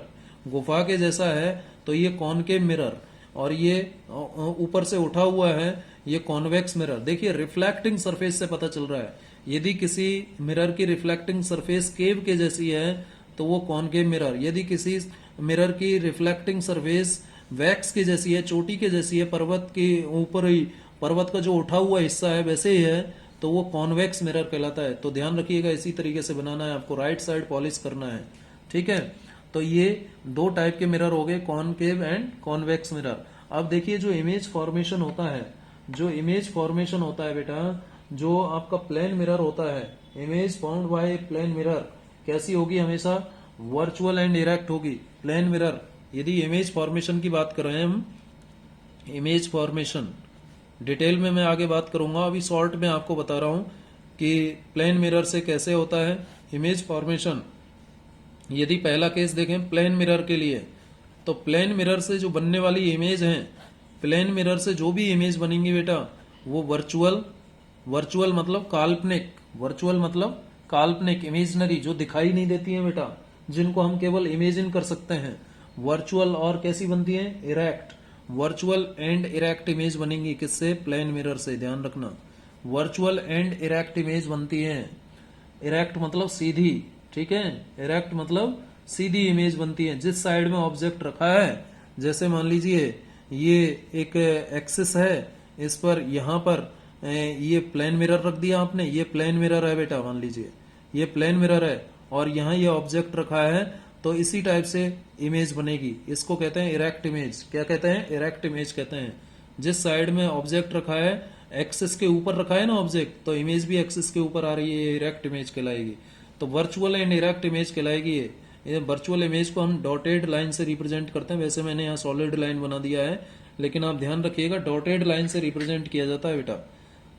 गुफा के जैसा है, तो ये कॉनकेव मिरर, और ये ऊपर से उठा हुआ है ये कॉन्वेक्स मिरर। देखिए रिफ्लेक्टिंग सरफेस से पता चल रहा है। यदि किसी मिरर की रिफ्लेक्टिंग सरफेस केव के जैसी है तो वो कॉनकेव मिरर, यदि किसी मिरर की रिफ्लेक्टिंग सरफेस वैक्स की जैसी है, चोटी के जैसी है, पर्वत के ऊपर ही, पर्वत का जो उठा हुआ हिस्सा है वैसे ही है, तो वो कॉन्वेक्स मिरर कहलाता है। तो ध्यान रखिएगा, इसी तरीके से बनाना है आपको, राइट साइड पॉलिश करना है। ठीक है, तो ये दो टाइप के मिरर हो गए, कॉनकेव एंड कॉन्वेक्स मिरर। अब देखिए जो इमेज फॉर्मेशन होता है, जो इमेज फॉर्मेशन होता है बेटा, जो आपका प्लेन मिरर होता है, image found by plane mirror कैसी होगी? हमेशा वर्चुअल एंड इरेक्ट होगी। प्लेन मिरर, यदि इमेज फॉर्मेशन की बात कर रहे हैं हम, इमेज फॉर्मेशन डिटेल में मैं आगे बात करूंगा, अभी शॉर्ट में आपको बता रहा हूं कि प्लेन मिरर से कैसे होता है इमेज फॉर्मेशन। यदि पहला केस देखें प्लेन मिरर के लिए, तो प्लेन मिरर से जो बनने वाली इमेज है, प्लेन मिरर से जो भी इमेज बनेंगी बेटा वो वर्चुअल मतलब काल्पनिक, वर्चुअल मतलब काल्पनिक, इमेजिनरी, जो दिखाई नहीं देती है बेटा, जिनको हम केवल इमेजिन कर सकते हैं। वर्चुअल और कैसी बनती है, erect, virtual and erect image बनेंगी किससे, प्लेन मिरर से, ध्यान रखना। वर्चुअल एंड इरेक्ट इमेज बनती है, इरेक्ट मतलब सीधी, ठीक है, इरेक्ट मतलब सीधी इमेज बनती है। जिस साइड में ऑब्जेक्ट रखा है, जैसे मान लीजिए ये एक एक्सिस है, इस पर यहां पर ये प्लेन मिरर रख दिया आपने, ये प्लेन मिरर है बेटा, मान लीजिए ये प्लेन मिरर है और यहां ये ऑब्जेक्ट रखा है, तो इसी टाइप से इमेज बनेगी। इसको कहते हैं इरेक्ट इमेज। क्या कहते हैं, इरेक्ट इमेज कहते हैं। जिस साइड में ऑब्जेक्ट रखा है, एक्सिस के ऊपर रखा है ना ऑब्जेक्ट, तो इमेज भी एक्सिस के ऊपर आ रही है, ये इरेक्ट इमेज कहलाएगी। तो वर्चुअल एंड इरेक्ट इमेज कहलाएगी ये। वर्चुअल इमेज को हम डॉटेड लाइन से रिप्रेजेंट करते हैं, वैसे मैंने यहाँ सॉलिड लाइन बना दिया है, लेकिन आप ध्यान रखिएगा डॉटेड लाइन से रिप्रेजेंट किया जाता है बेटा।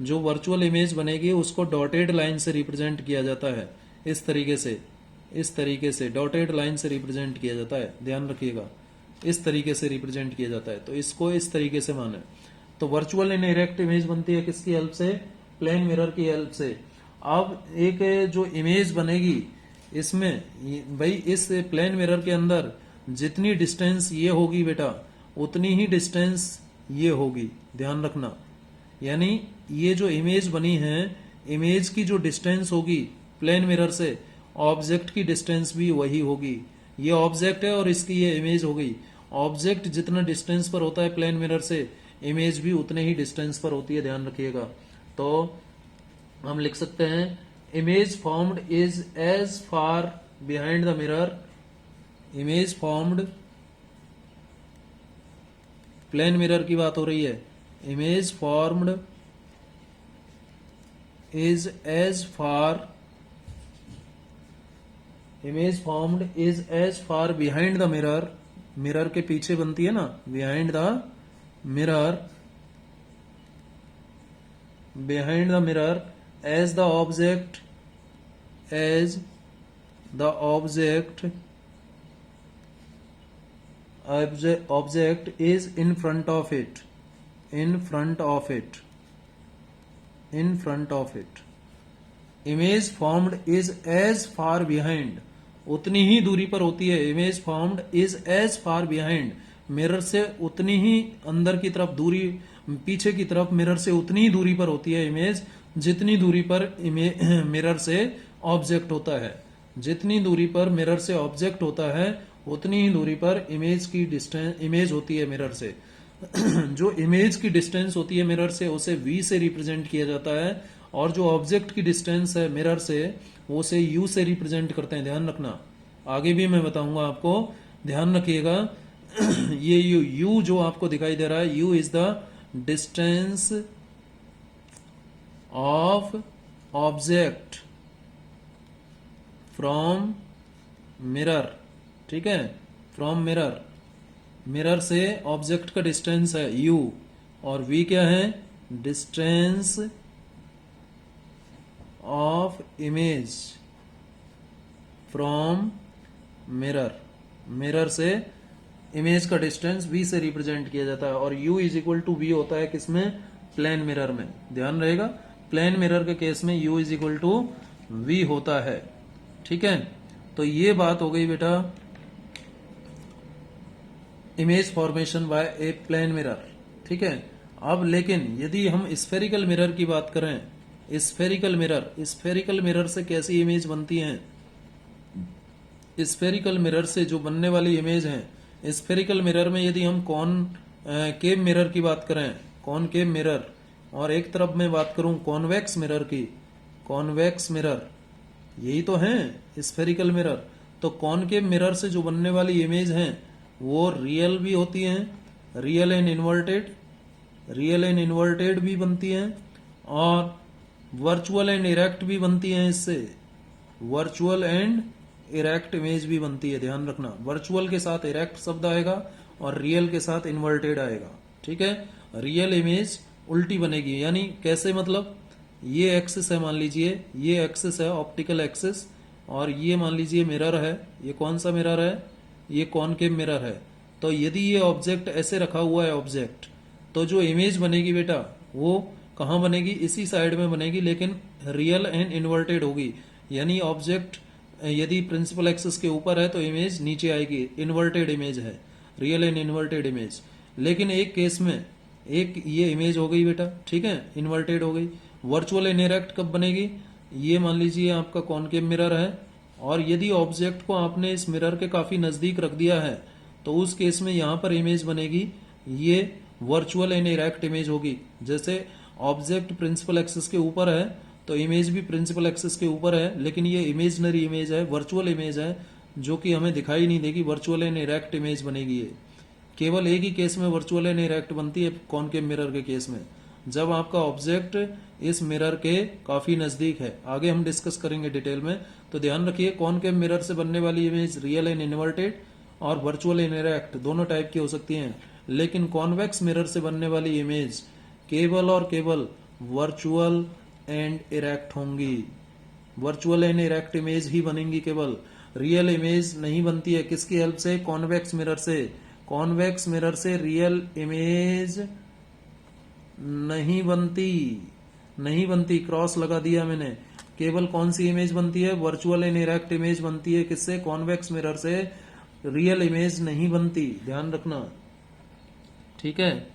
जो वर्चुअल इमेज बनेगी उसको डॉटेड लाइन से रिप्रेजेंट किया जाता है, इस तरीके से डॉटेड लाइन से रिप्रेजेंट किया जाता है, ध्यान रखिएगा, इस तरीके से रिप्रेजेंट किया जाता है। तो इसको इस तरीके से माने। तो वर्चुअल एंड इरेक्ट इमेज बनती है किसकी हेल्प से, प्लेन मिरर की हेल्प से। अब एक जो इमेज बनेगी इसमें, भाई इस प्लेन मिरर के अंदर जितनी डिस्टेंस ये होगी बेटा, उतनी ही डिस्टेंस ये होगी, ध्यान रखना। यानी ये जो इमेज बनी है, इमेज की जो डिस्टेंस होगी प्लेन मिरर से, ऑब्जेक्ट की डिस्टेंस भी वही होगी। ये ऑब्जेक्ट है और इसकी ये इमेज हो गई। ऑब्जेक्ट जितना डिस्टेंस पर होता है प्लेन मिरर से, इमेज भी उतने ही डिस्टेंस पर होती है, ध्यान रखिएगा। तो हम लिख सकते हैं image formed is as far behind the mirror, image formed, plane mirror की बात हो रही है, image formed is as far, image formed is as far behind the mirror, mirror के पीछे बनती है ना, behind the mirror, behind the mirror, as the object, as the object, object is in front of it, in front of it, in front of it. Image formed is as far behind, उतनी ही दूरी पर होती है। Image formed is as far behind, mirror से उतनी ही अंदर की तरफ दूरी, पीछे की तरफ मिरर से उतनी ही दूरी पर होती है इमेज, जितनी दूरी पर मिरर से ऑब्जेक्ट होता है। जितनी दूरी पर मिरर से ऑब्जेक्ट होता है, उतनी ही दूरी पर इमेज की डिस्टेंस, इमेज होती है मिरर से। जो इमेज की डिस्टेंस होती है मिरर से, उसे v से रिप्रेजेंट किया जाता है, और जो ऑब्जेक्ट की डिस्टेंस है मिरर से, वो से u से रिप्रेजेंट करते हैं, ध्यान रखना। आगे भी मैं बताऊंगा आपको, ध्यान रखिएगा। ये u जो आपको दिखाई दे रहा है, u is the distance of object from mirror, ठीक है, फ्रॉम मिरर, मिरर से ऑब्जेक्ट का डिस्टेंस है u, और v क्या है, distance of image from mirror, mirror से इमेज का डिस्टेंस v से रिप्रेजेंट किया जाता है, और u is equal to v होता है किसमें, प्लेन मिरर में, ध्यान रहेगा। प्लेन मिरर के केस में u is equal to v होता है, ठीक है। तो ये बात हो गई बेटा image formation by a plane mirror, ठीक है। अब लेकिन यदि हम स्फेरिकल मिरर की बात करें, स्फेरिकल मिरर, स्फेरिकल मिरर से कैसी इमेज बनती है, स्फेरिकल मिरर से जो बनने वाली इमेज है, स्फेरिकल मिरर में यदि हम कॉनकेव मिरर की बात करें, कॉनकेव मिरर, और एक तरफ मैं बात करूं कॉन्वेक्स मिरर की, कॉन्वेक्स मिरर, यही तो है स्फेरिकल मिरर। तो कॉनकेव मिरर से जो बनने वाली इमेज है वो रियल भी होती हैं, real and inverted, real and inverted भी बनती हैं, और वर्चुअल एंड इरेक्ट भी बनती हैं। इससे वर्चुअल एंड इरेक्ट इमेज भी बनती है, ध्यान रखना। वर्चुअल के साथ इरेक्ट शब्द आएगा और रियल के साथ इन्वर्टेड आएगा, ठीक है। रियल इमेज उल्टी बनेगी, यानी कैसे, मतलब ये एक्सिस है, मान लीजिए ये एक्सिस है, ऑप्टिकल एक्सिस, और ये मान लीजिए मिरर है। ये कौन सा मिरर है? ये कॉनकेव मिरर है। तो यदि ये ऑब्जेक्ट ऐसे रखा हुआ है ऑब्जेक्ट, तो जो इमेज बनेगी बेटा वो कहाँ बनेगी? इसी साइड में बनेगी, लेकिन रियल एंड इन्वर्टेड होगी। यानी ऑब्जेक्ट यदि प्रिंसिपल एक्सिस के ऊपर है तो इमेज नीचे आएगी, इन्वर्टेड इमेज है, रियल एंड इन्वर्टेड इमेज। लेकिन एक केस में एक ये इमेज हो गई बेटा, ठीक है, इन्वर्टेड हो गई। वर्चुअल एंड इरेक्ट कब बनेगी? ये मान लीजिए आपका कॉनकेव मिरर है, और यदि ऑब्जेक्ट को आपने इस मिरर के काफी नजदीक रख दिया है तो उस केस में यहां पर इमेज बनेगी, ये वर्चुअल एंड इरेक्ट इमेज होगी। जैसे ऑब्जेक्ट प्रिंसिपल एक्सिस के ऊपर है तो इमेज भी प्रिंसिपल एक्सिस के ऊपर है, लेकिन ये इमेजनरी इमेज है, वर्चुअल इमेज है, जो कि हमें दिखाई नहीं देगी। वर्चुअल एंड इरेक्ट इमेज बनेगी ये। केवल एक ही केस में वर्चुअल एंड इरेक्ट बनती है, कॉनकेव मिरर के केस में, जब आपका ऑब्जेक्ट इस मिरर के काफी नजदीक है। आगे हम डिस्कस करेंगे डिटेल में, तो ध्यान रखिए कॉनकेव मिरर से बनने वाली इमेज रियल एंड इन्वर्टेड और वर्चुअल एंड इरेक्ट दोनों टाइप की हो सकती हैं, लेकिन कॉन्वेक्स मिरर से बनने वाली इमेज केवल और केवल वर्चुअल एंड इरेक्ट होंगी। वर्चुअल एंड इरेक्ट इमेज ही बनेंगी, केवल रियल इमेज नहीं बनती है। किसकी हेल्प से? कॉन्वेक्स मिरर से। कॉन्वेक्स मिरर से रियल इमेज नहीं बनती, नहीं बनती, क्रॉस लगा दिया मैंने। केवल कौन सी इमेज बनती है? वर्चुअल एंड इरेक्ट इमेज बनती है। किससे? कॉन्वेक्स मिरर से। रियल इमेज नहीं बनती, ध्यान रखना, ठीक है।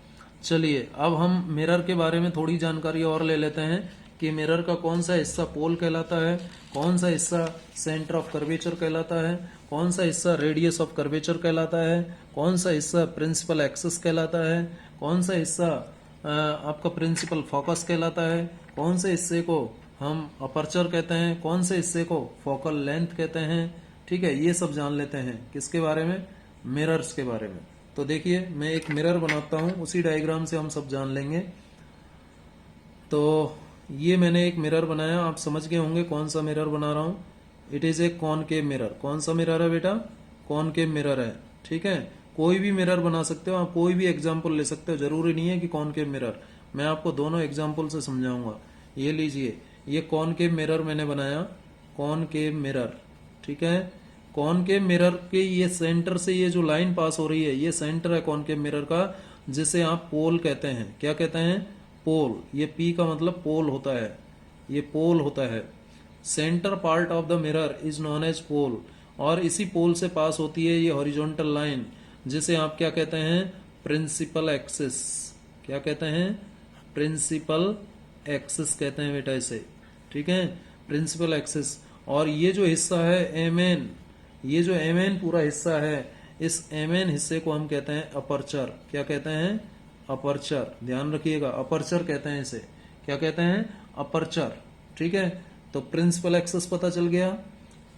चलिए अब हम मिरर के बारे में थोड़ी जानकारी और ले लेते हैं कि मिरर का कौन सा हिस्सा पोल कहलाता है, कौन सा हिस्सा सेंटर ऑफ कर्वेचर कहलाता है, कौन सा हिस्सा रेडियस ऑफ कर्वेचर कहलाता है, कौन सा हिस्सा प्रिंसिपल एक्सिस कहलाता है, कौन सा हिस्सा आपका प्रिंसिपल फोकस कहलाता है, कौन से हिस्से को हम अपर्चर कहते हैं, कौन से हिस्से को फोकल लेंथ कहते हैं, ठीक है। ये सब जान लेते हैं किसके बारे में? मिरर्स के बारे में। तो देखिए मैं एक मिरर बनाता हूं, उसी डायग्राम से हम सब जान लेंगे। तो ये मैंने एक मिरर बनाया, आप समझ गए होंगे कौन सा मिरर बना रहा हूं। It is A concave mirror. कौन सा मिरर है बेटा? कॉनकेव मिरर है, ठीक है। कोई भी मिरर बना सकते हो आप, कोई भी एग्जाम्पल ले सकते हो, जरूरी नहीं है कि कॉनकेव मिरर। मैं आपको दोनों एग्जाम्पल से समझाऊंगा। ये लीजिए, ये कॉनकेव मिरर मैंने बनाया, कॉनकेव मिरर, ठीक है। कॉनकेव मिरर के ये सेंटर से ये जो लाइन पास हो रही है, ये सेंटर है कॉनकेव मिरर का, जिसे आप पोल कहते हैं। क्या कहते हैं? पोल। ये पी का मतलब पोल होता है, ये पोल होता है। Centre part of the mirror is known as pole, और इसी पोल से पास होती है ये हॉरिजॉन्टल लाइन, जिसे आप क्या कहते हैं? Principal axis. क्या कहते हैं? प्रिंसिपल एक्सिस कहते हैं बेटा इसे, ठीक है, प्रिंसिपल एक्सिस। और ये जो हिस्सा है एमएन, ये जो एमएन पूरा हिस्सा है, इस एमएन हिस्से को हम कहते हैं अपर्चर। क्या कहते हैं? अपर्चर। ध्यान रखिएगा, अपर्चर कहते हैं इसे। क्या कहते हैं? अपर्चर, ठीक है। तो प्रिंसिपल एक्सिस पता चल गया,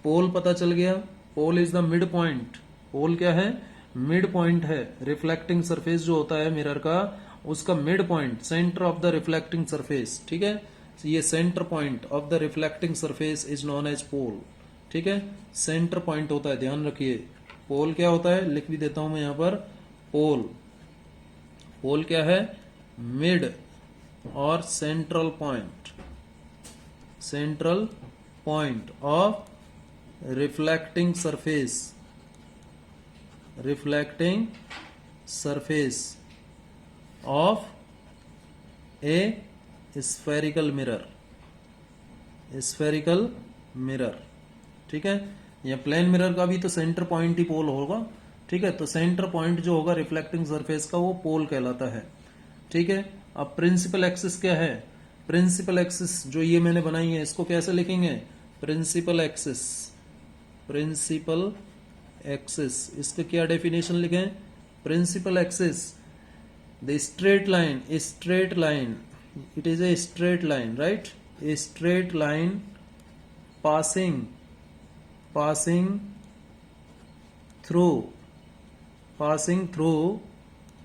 पोल पता चल गया। Pole is the mid point. Pole क्या है? मिड पॉइंट है। रिफ्लेक्टिंग सरफेस जो होता है मिरर का, उसका mid point, centre of the reflecting surface, ठीक है। ये centre point of the reflecting surface is known as pole, ठीक है। सेंटर पॉइंट होता है, ध्यान रखिए। पोल क्या होता है? लिख भी देता हूं मैं यहां पर। पोल, पोल क्या है? मिड और central point, central point of reflecting surface, reflecting surface of A spherical mirror, spherical mirror, ठीक है। या प्लेन मिरर का भी तो सेंटर पॉइंट ही पोल होगा, ठीक है। तो सेंटर पॉइंट जो होगा रिफ्लेक्टिंग सरफेस का, वो पोल कहलाता है, ठीक है। अब प्रिंसिपल एक्सिस क्या है? प्रिंसिपल एक्सिस जो ये मैंने बनाई है, इसको कैसे लिखेंगे? प्रिंसिपल एक्सिस, प्रिंसिपल एक्सिस, इसका क्या डेफिनेशन लिखें? Principal axis, the straight line, straight line, it is a straight line, right? A straight line passing through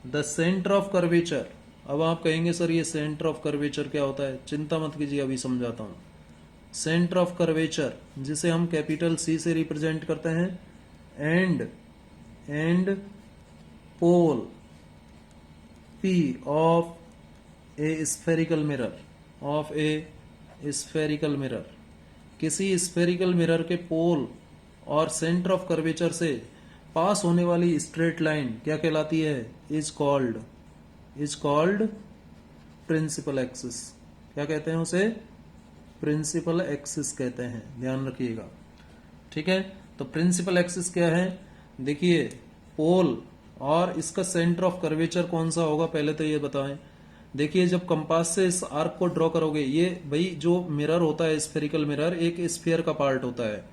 the center of curvature। अब आप कहेंगे सर ये सेंटर ऑफ कर्वेचर क्या होता है? चिंता मत कीजिए, अभी समझाता हूं। सेंटर ऑफ कर्वेचर, जिसे हम कैपिटल सी से रिप्रेजेंट करते हैं, and pole P of a spherical mirror, of a spherical mirror, किसी स्फेरिकल मिरर के पोल और सेंटर ऑफ कर्वेचर से पास होने वाली स्ट्रेट लाइन क्या कहलाती है? Is called principal axis. क्या कहते हैं उसे? प्रिंसिपल एक्सिस कहते हैं, ध्यान रखिएगा। ठीक है, तो प्रिंसिपल एक्सिस क्या है? देखिए, पोल और इसका सेंटर ऑफ कर्वेचर कौन सा होगा, पहले तो ये बताएं। देखिए, जब कंपास से इस आर्क को ड्रॉ करोगे, ये भाई जो मिरर होता है, स्फेरिकल मिरर, एक स्फीयर का पार्ट होता है।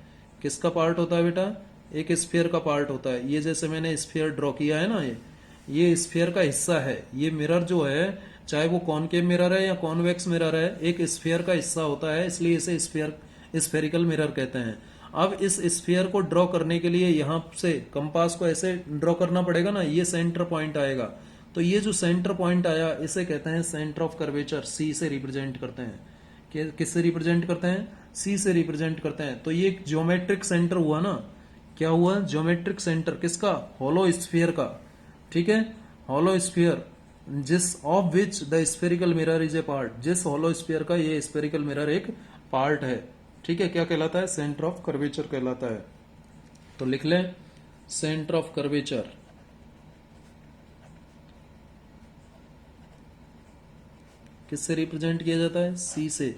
किसका पार्ट होता है बेटा? एक स्फीयर का पार्ट होता है। ये जैसे मैंने स्फीयर ड्रॉ किया है ना, ये स्फीयर का हिस्सा है। ये मिरर जो है, चाहे वो कॉनकेव मिरर है या कॉन्वेक्स मिरर है, एक स्फीयर का हिस्सा होता है, इसलिए इसे स्फेरिकल मिरर कहते हैं। अब इस स्फीयर को ड्रॉ करने के लिए यहां से कंपास को ऐसे ड्रॉ करना पड़ेगा ना, ये सेंटर पॉइंट आएगा। तो ये जो सेंटर पॉइंट आया, इसे कहते हैं सेंटर ऑफ कर्वेचर, सी से रिप्रेजेंट करते हैं। किससे रिप्रेजेंट करते हैं? सी से रिप्रेजेंट करते हैं। तो ये एक ज्योमेट्रिक सेंटर हुआ ना। क्या हुआ? ज्योमेट्रिक सेंटर किसका? होलो स्फीयर का। ठीक है, होलो स्फीयर, जिस of which the spherical mirror is a part, जिस होलो स्फीयर का ये स्फेरिकल मिरर एक पार्ट है। ठीक है, क्या कहलाता है? सेंटर ऑफ कर्वेचर कहलाता है। तो लिख लें, सेंटर ऑफ कर्वेचर किससे रिप्रेजेंट किया जाता है? सी से।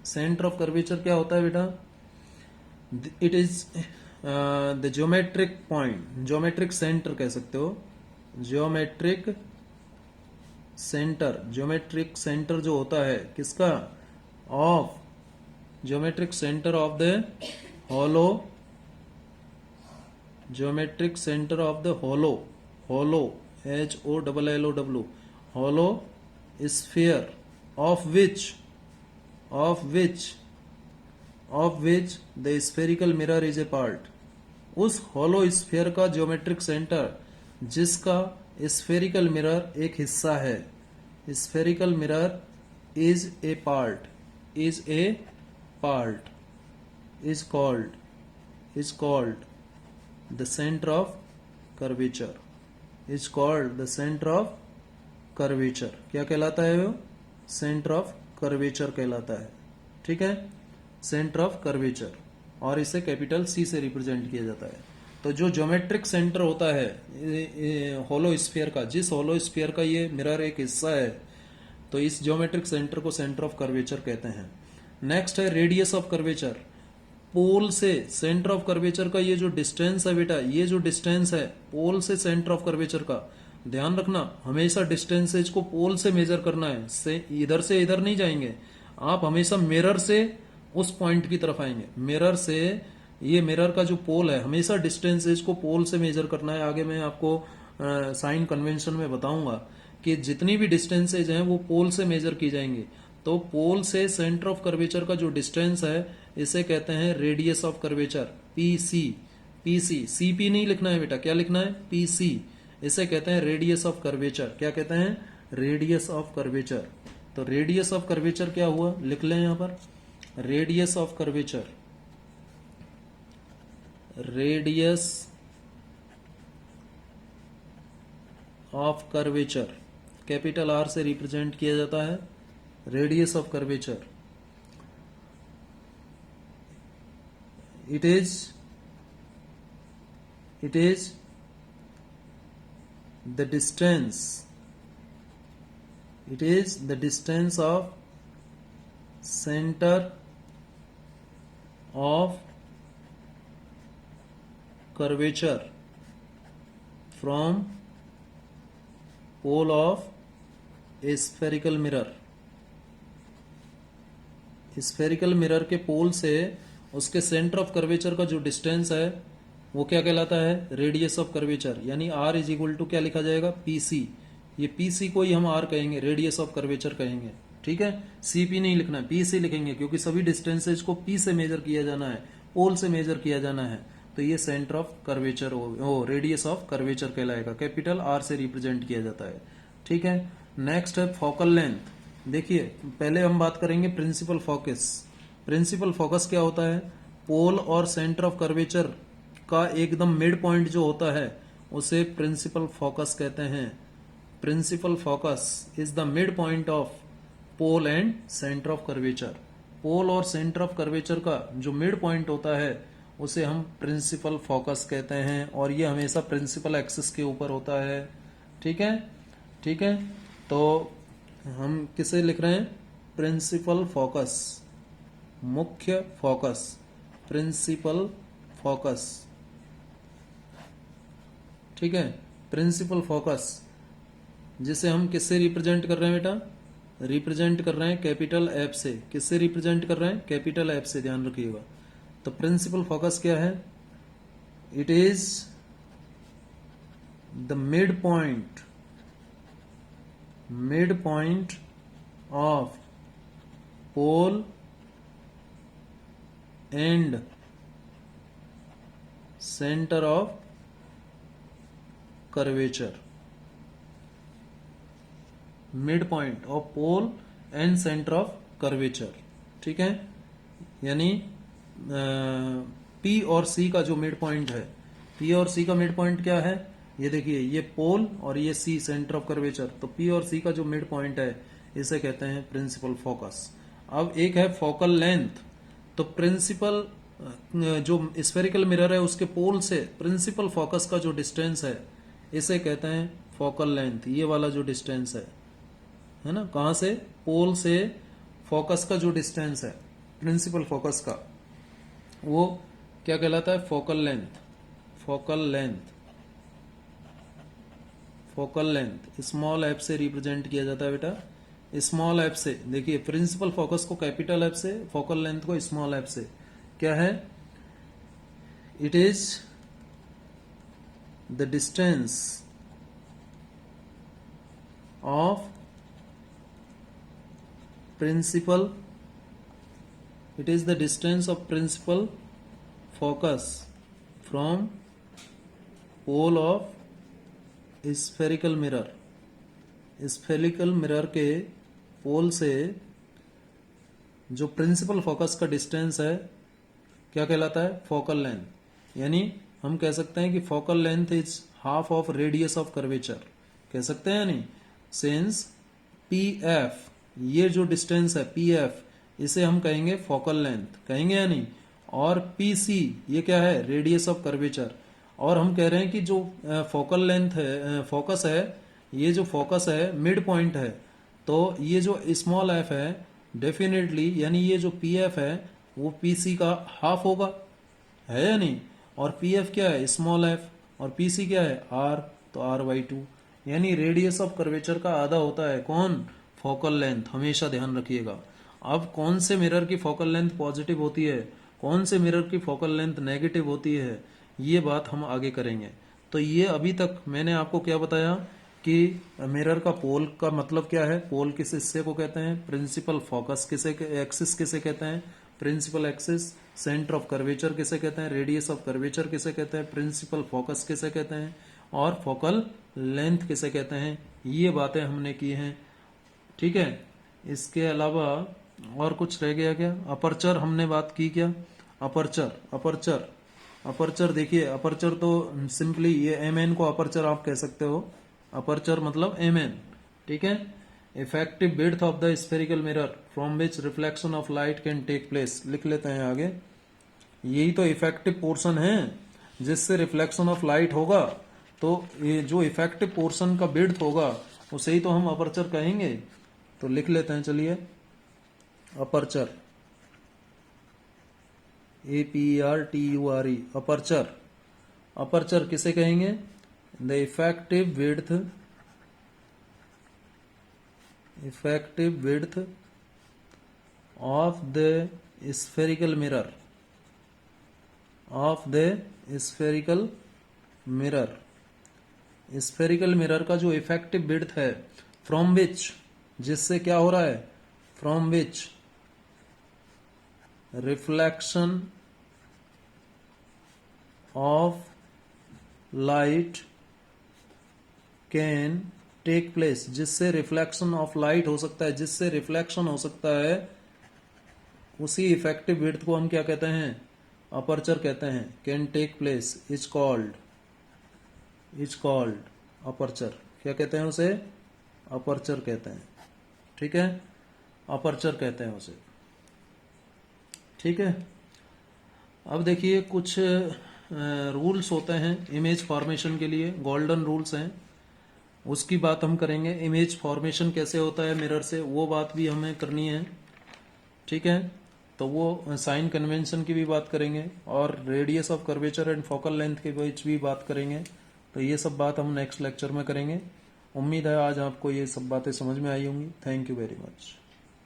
सेंटर ऑफ कर्वेचर क्या होता है बेटा? It is the geometric point, geometric centre कह सकते हो। ज्योमेट्रिक सेंटर, ज्योमेट्रिक सेंटर जो होता है किसका? Of, geometric centre of the hollow, geometric centre of the hollow, hollow HOLLOW, hollow sphere of which the spherical mirror is a part। उस hollow sphere का geometric centre जिसका spherical mirror एक हिस्सा है। Spherical mirror is a part, is called the center of curvature, is called the center of curvature। क्या कहलाता है वो? सेंटर ऑफ कर्वेचर कहलाता है। ठीक है, सेंटर ऑफ कर्वेचर, और इसे कैपिटल सी से रिप्रेजेंट किया जाता है। तो जो ज्योमेट्रिक सेंटर होता है होलो स्फीयर का, जिस होलो स्फीयर का ये मिरर एक हिस्सा है, तो इस ज्योमेट्रिक सेंटर को सेंटर ऑफ कर्वेचर कहते हैं। नेक्स्ट है रेडियस ऑफ कर्वेचर। पोल से सेंटर ऑफ कर्वेचर का ये जो डिस्टेंस है बेटा, ये जो डिस्टेंस है पोल से सेंटर ऑफ कर्वेचर का, ध्यान रखना, हमेशा डिस्टेंसेज को पोल से मेजर करना है। से इधर नहीं जाएंगे आप, हमेशा मिरर से उस पॉइंट की तरफ आएंगे। मिरर से, ये मिरर का जो पोल है, हमेशा डिस्टेंसेज को पोल से मेजर करना है। आगे मैं आपको साइन कन्वेंशन में बताऊंगा कि जितनी भी डिस्टेंसेज हैं वो पोल से मेजर की जाएंगी। तो पोल से सेंटर ऑफ कर्वेचर का जो डिस्टेंस है, इसे कहते हैं radius of curvature, PC. CP नहीं लिखना है बेटा, क्या लिखना है? पीसी। इसे कहते हैं रेडियस ऑफ कर्वेचर। क्या कहते हैं? Radius of curvature. तो रेडियस ऑफ कर्वेचर क्या हुआ, लिख लें यहां पर, radius of curvature, radius of curvature capital R से रिप्रेजेंट किया जाता है। Radius of curvature, it is the distance, it is the distance of center of curvature from pole of a spherical mirror। Spherical mirror के पोल से उसके centre of curvature का जो distance है वो क्या कहलाता है? Radius of curvature. यानी R इज इक्वल टू क्या लिखा जाएगा? PC। ये PC को ही हम R कहेंगे, रेडियस ऑफ कर्वेचर कहेंगे। ठीक है, CP नहीं लिखना है, PC लिखेंगे, क्योंकि सभी डिस्टेंसेज को P से मेजर किया जाना है, पोल से मेजर किया जाना है। तो ये सेंटर ऑफ कर्वेचर हो, रेडियस ऑफ कर्वेचर कहलाएगा, कैपिटल R से रिप्रेजेंट किया जाता है। ठीक है, नेक्स्ट है फोकल लेंथ। देखिए, पहले हम बात करेंगे प्रिंसिपल फोकस। प्रिंसिपल फोकस क्या होता है? पोल और सेंटर ऑफ कर्वेचर का एकदम मिड पॉइंट जो होता है उसे प्रिंसिपल फोकस कहते हैं। Principal focus is the mid point of pole and centre of curvature. Pole और सेंटर ऑफ कर्वेचर का जो मिड पॉइंट होता है उसे हम प्रिंसिपल फोकस कहते हैं, और ये हमेशा प्रिंसिपल एक्सिस के ऊपर होता है। ठीक है, ठीक है। तो हम किसे लिख रहे हैं? प्रिंसिपल फोकस, मुख्य फोकस, प्रिंसिपल फोकस। ठीक है, प्रिंसिपल फोकस, जिसे हम किससे रिप्रेजेंट कर रहे हैं बेटा? रिप्रेजेंट कर रहे हैं कैपिटल एफ से। किससे रिप्रेजेंट कर रहे हैं? कैपिटल एफ से, ध्यान रखिएगा। तो प्रिंसिपल फोकस क्या है? It is the mid point of pole and centre of curvature. Mid point of pole and centre of curvature. ठीक है, यानी पी और सी का जो मिड पॉइंट है, पी और सी का मिड पॉइंट क्या है? ये देखिए, ये पोल और ये सी सेंटर ऑफ कर्वेचर। तो पी और सी का जो मिड पॉइंट है इसे कहते हैं प्रिंसिपल फोकस। अब एक है फोकल लेंथ। तो प्रिंसिपल जो स्फेरिकल मिरर है उसके पोल से प्रिंसिपल फोकस का जो डिस्टेंस है इसे कहते हैं फोकल लेंथ। ये वाला जो डिस्टेंस है ना, कहां से? पोल से फोकस का जो डिस्टेंस है प्रिंसिपल फोकस का, वो क्या कहलाता है? Focal length. Focal length, focal length small F से रिप्रेजेंट किया जाता है बेटा। स्मॉल एफ से, देखिए प्रिंसिपल फोकस को कैपिटल एफ से, फोकल लेंथ को स्मॉल एफ से। क्या है? It is the distance of principal, it is the distance of principal focus from pole of spherical mirror। spherical mirror के पोल से जो प्रिंसिपल फोकस का डिस्टेंस है क्या कहलाता है? Focal length. यानी हम कह सकते हैं कि focal length is half of radius of curvature, कह सकते हैं नहीं। सिंस पी एफ, ये जो डिस्टेंस है पी एफ, इसे हम कहेंगे फोकल लेंथ, कहेंगे या नहीं। और पी सी ये क्या है? Radius of curvature. और हम कह रहे हैं कि जो फोकल लेंथ है, फोकस है, ये जो फोकस है मिड पॉइंट है। तो ये जो स्मॉल एफ है डेफिनेटली, यानी ये जो पी एफ है वो पी सी का हाफ होगा, है या नहीं। और पी एफ क्या है? Small F. और पी सी क्या है? आर। तो आर बाई टू, यानी रेडियस ऑफ कर्वेचर का आधा होता है कौन? Focal length. हमेशा ध्यान रखिएगा। अब कौन से मिरर की फोकल लेंथ पॉजिटिव होती है, कौन से मिरर की फोकल लेंथ नेगेटिव होती है, ये बात हम आगे करेंगे। तो ये अभी तक मैंने आपको क्या बताया कि मिरर का पोल का मतलब क्या है? पोल किस हिस्से को कहते हैं? प्रिंसिपल फोकस किसे, एक्सिस किसे कहते हैं? Principal axis. Centre of curvature किसे कहते हैं? रेडियस ऑफ कर्वेचर किसे कहते हैं? प्रिंसिपल फोकस किसे कहते हैं? और फोकल लेंथ किसे कहते हैं? ये बातें हमने की हैं। ठीक है, इसके अलावा और कुछ रह गया क्या? अपर्चर हमने बात की क्या? अपर्चर, अपर्चर, अपर्चर देखिए, अपर्चर तो सिंपली ये एम एन को अपर्चर आप कह सकते हो। अपर्चर मतलब एम एन। ठीक है, effective width of the spherical mirror from which reflection of light can take place. लिख लेते हैं आगे। यही तो इफेक्टिव पोर्शन है जिससे रिफ्लेक्शन ऑफ लाइट होगा। तो ये जो इफेक्टिव पोर्शन का विड्थ होगा उसे ही तो हम अपर्चर कहेंगे। तो लिख लेते हैं, चलिए। Aperture, APERTURE, aperture. अपर्चर किसे कहेंगे? The effective width of the spherical mirror, of the spherical mirror. Spherical mirror का जो इफेक्टिव विड्थ है, फ्रॉम विच, जिससे क्या हो रहा है? From which reflection of light can take place, जिससे रिफ्लेक्शन ऑफ लाइट हो सकता है, जिससे रिफ्लेक्शन हो सकता है, उसी इफेक्टिव विड्थ को हम क्या कहते हैं? अपर्चर कहते हैं। Can take place is called aperture. क्या कहते हैं उसे? अपर्चर कहते हैं, ठीक है, अपर्चर कहते हैं उसे, ठीक है। अब देखिए कुछ रूल्स होते हैं इमेज फॉर्मेशन के लिए, गोल्डन रूल्स हैं, उसकी बात हम करेंगे। इमेज फॉर्मेशन कैसे होता है मिरर से, वो बात भी हमें करनी है, ठीक है। तो वो साइन कन्वेंशन की भी बात करेंगे और radius of curvature and focal length के बीच भी बात करेंगे। तो ये सब बात हम नेक्स्ट लेक्चर में करेंगे। उम्मीद है आज आपको ये सब बातें समझ में आई होंगी। Thank you very much.